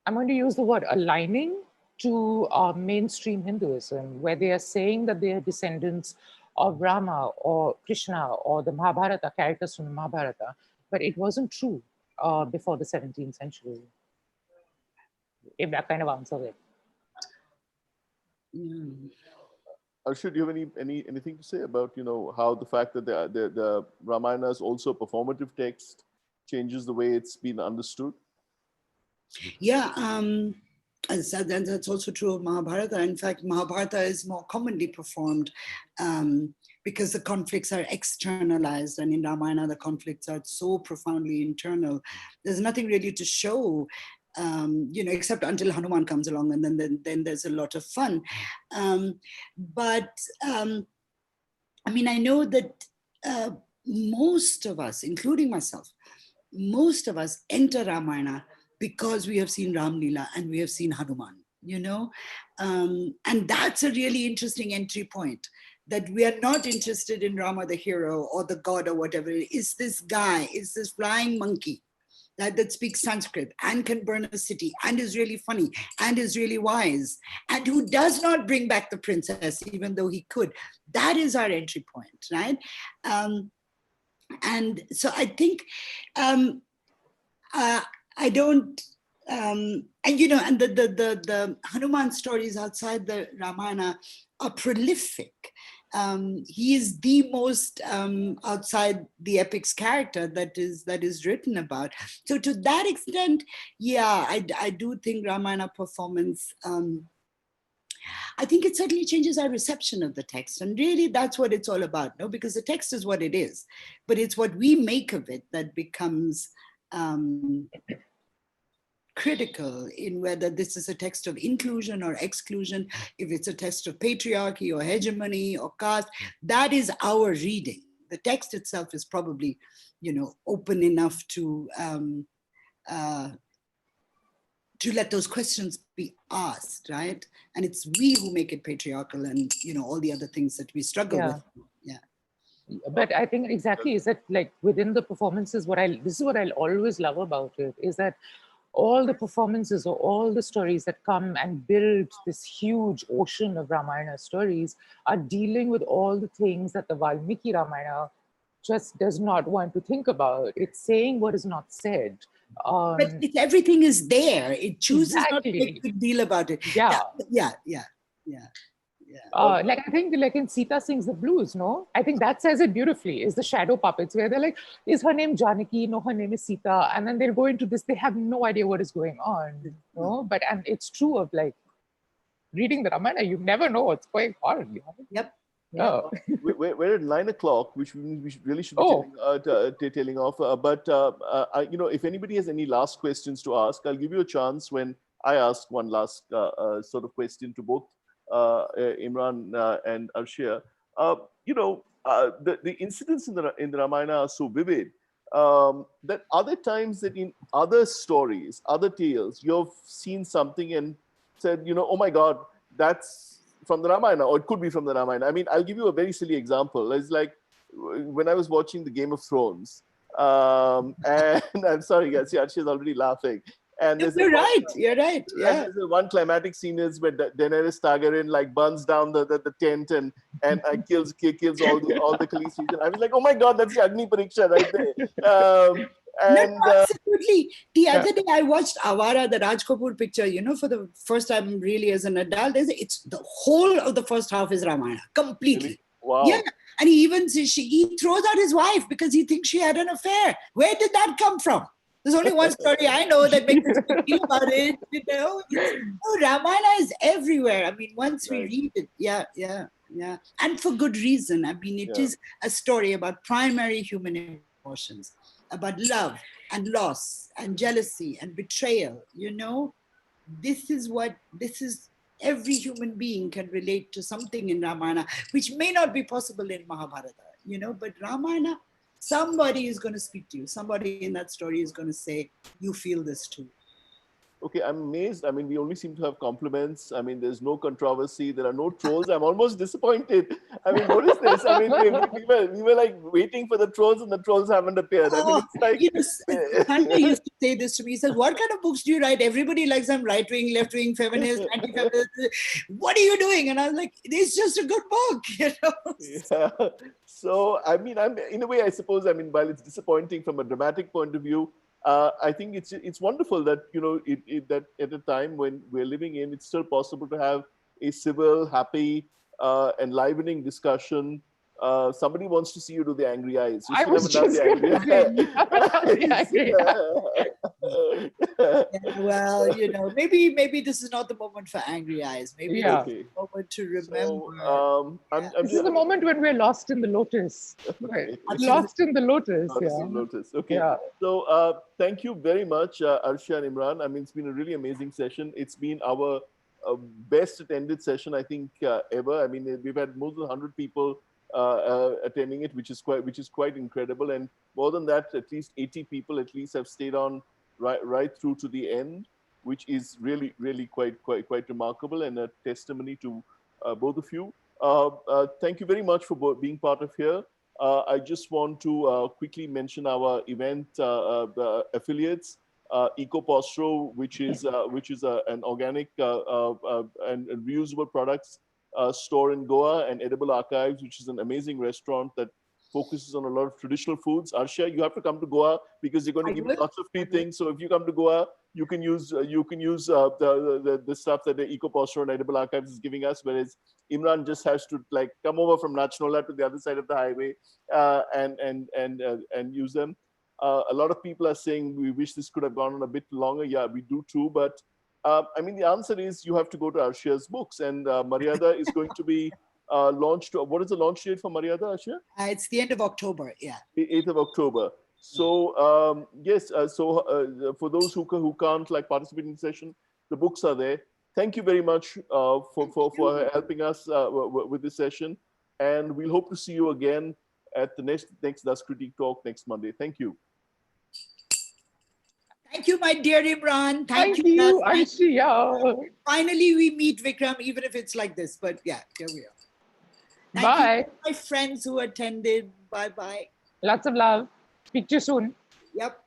I'm going to use the word aligning to mainstream Hinduism, where they are saying that they are descendants of Rama or Krishna or the Mahabharata, characters from the Mahabharata. But it wasn't true before the 17th century, if that kind of answers it. Arshia, do you have anything to say about how the fact that the Ramayana is also a performative text changes the way it's been understood? Yeah, that's also true of Mahabharata. In fact, Mahabharata is more commonly performed because the conflicts are externalized, and in Ramayana the conflicts are so profoundly internal. There's nothing really to show, except until Hanuman comes along, and then there's a lot of fun. But I mean, I know that most of us, including myself, most of us enter Ramayana because we have seen Ram Leela and we have seen Hanuman, and that's a really interesting entry point, that we are not interested in Rama the hero or the god or whatever. It's this guy, it's this flying monkey that speaks Sanskrit and can burn a city and is really funny and is really wise and who does not bring back the princess even though he could. That is our entry point, right? And so I think I don't, and the Hanuman stories outside the Ramayana are prolific. He is the most outside the epics character that is written about. So to that extent, yeah, I do think Ramayana performance, I think it certainly changes our reception of the text. And really that's what it's all about, no? Because the text is what it is, but it's what we make of it that becomes critical in whether this is a text of inclusion or exclusion, if it's a text of patriarchy or hegemony or caste. That is our reading. The text itself is probably, open enough to let those questions be asked, right? And it's we who make it patriarchal and, all the other things that we struggle with. Yeah. But I think exactly is that, like, within the performances, this is what I'll always love about it, is that all the performances or all the stories that come and build this huge ocean of Ramayana stories are dealing with all the things that the Valmiki Ramayana just does not want to think about. It's saying what is not said. But everything is there. It chooses not to make a Exactly. big deal about it. Yeah. Like I think like in Sita Sings the Blues, no? I think that says it beautifully, is the shadow puppets, where they're like, is her name Janaki? No, her name is Sita. And then they'll go into this, they have no idea what is going on. No? But and it's true of like reading the Ramayana, you never know what's going on. You know? Yep. Oh. We're at 9 o'clock, which means we really should be tailing off. If anybody has any last questions to ask, I'll give you a chance when I ask one last sort of question to both Imran and Arshia. The incidents in the Ramayana are so vivid that other times that in other stories, other tales, you've seen something and said, oh my God, that's from the Ramayana, or it could be from the Ramayana. I mean, I'll give you a very silly example. It's like when I was watching the Game of Thrones, and I'm sorry, guys, Archie is already laughing. And you're right. Yeah. There's one climatic scene is where Daenerys Targaryen like burns down the tent and kills all the Khalees. And I was like, oh my God, that's the Agni Pariksha right there. Absolutely. The other day I watched Awara, the Raj Kapoor picture, for the first time really as an adult. It's the whole of the first half is Ramayana, completely. Really? Wow. Yeah. And he even says he throws out his wife because he thinks she had an affair. Where did that come from? There's only one story I know that makes us feel about it. Ramayana is everywhere. I mean, once we read it, yeah. And for good reason. I mean, it is a story about primary human emotions, about love and loss and jealousy and betrayal. This is every human being can relate to something in Ramayana, which may not be possible in Mahabharata, but Ramayana, somebody is going to speak to you. Somebody in that story is going to say, you feel this too. Okay, I'm amazed. I mean, we only seem to have compliments. I mean, there's no controversy. There are no trolls. I'm almost disappointed. I mean, what is this? I mean, we were like waiting for the trolls and the trolls haven't appeared. I mean, it's like... Sandra used to say this to me. He says, what kind of books do you write? Everybody likes them, right-wing, left-wing, feminist, anti-feminist. What are you doing? And I was like, it's just a good book, Yeah. So, I mean, in a way, I suppose, I mean, while it's disappointing from a dramatic point of view, I think it's wonderful that, that at a time when we're living in, it's still possible to have a civil, happy, enlivening discussion. Somebody wants to see you do the angry eyes. You I was just going to say, well, maybe this is not the moment for angry eyes. Maybe it's the moment to remember. This is the moment when we're lost in the lotus. Okay. Lost in the lotus. Okay. Yeah. So thank you very much, Arshia and Imran. I mean, it's been a really amazing session. It's been our best attended session, I think, ever. I mean, we've had more than 100 people attending it, which is quite incredible. And more than that, at least 80 people at least have stayed on right through to the end, which is really quite remarkable and a testimony to both of you. Thank you very much for being part of here. I just want to quickly mention our event affiliates. EcoPostro, which is an organic and reusable products store in Goa, and Edible Archives, which is an amazing restaurant that focuses on a lot of traditional foods. Arshia, you have to come to Goa because you're going to give me lots of free things. So if you come to Goa, you can use the stuff that the EcoPostro and Edible Archives is giving us, whereas Imran just has to like come over from Nachnola to the other side of the highway and use them. A lot of people are saying we wish this could have gone on a bit longer. Yeah, we do too. But I mean, the answer is you have to go to Arshia's books, and Maryada is going to be launched. What is the launch date for Maryada, Arshia? It's the end of October. Yeah, the 8th of October. So yes, for those who can't like participate in the session, the books are there. Thank you very much for helping us with this session, and we'll hope to see you again at the next Das Critique Talk next Monday. Thank you. Thank you, my dear Imran. Thank you, Arshia. Finally, we meet Vikram, even if it's like this. But yeah, here we are. Thank you, my friends who attended. Bye-bye. Lots of love. Speak to you soon. Yep.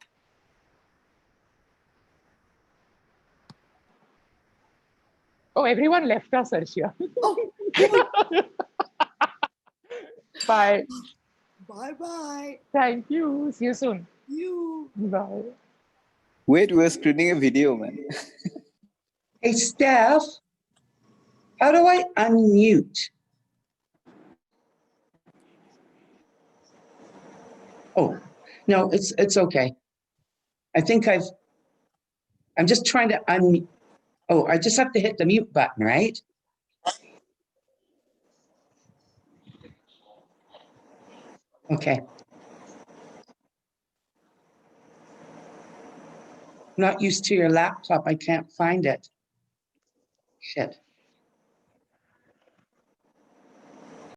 Oh, everyone left us, Arshia. Oh, good. Bye. Bye-bye. Thank you. See you soon. You. Bye. Wait, we're screening a video, man. Hey, Steph, how do I unmute? Oh, no, it's okay. I think I'm just trying to oh, I just have to hit the mute button, right? Okay. Not used to your laptop, I can't find it. Shit.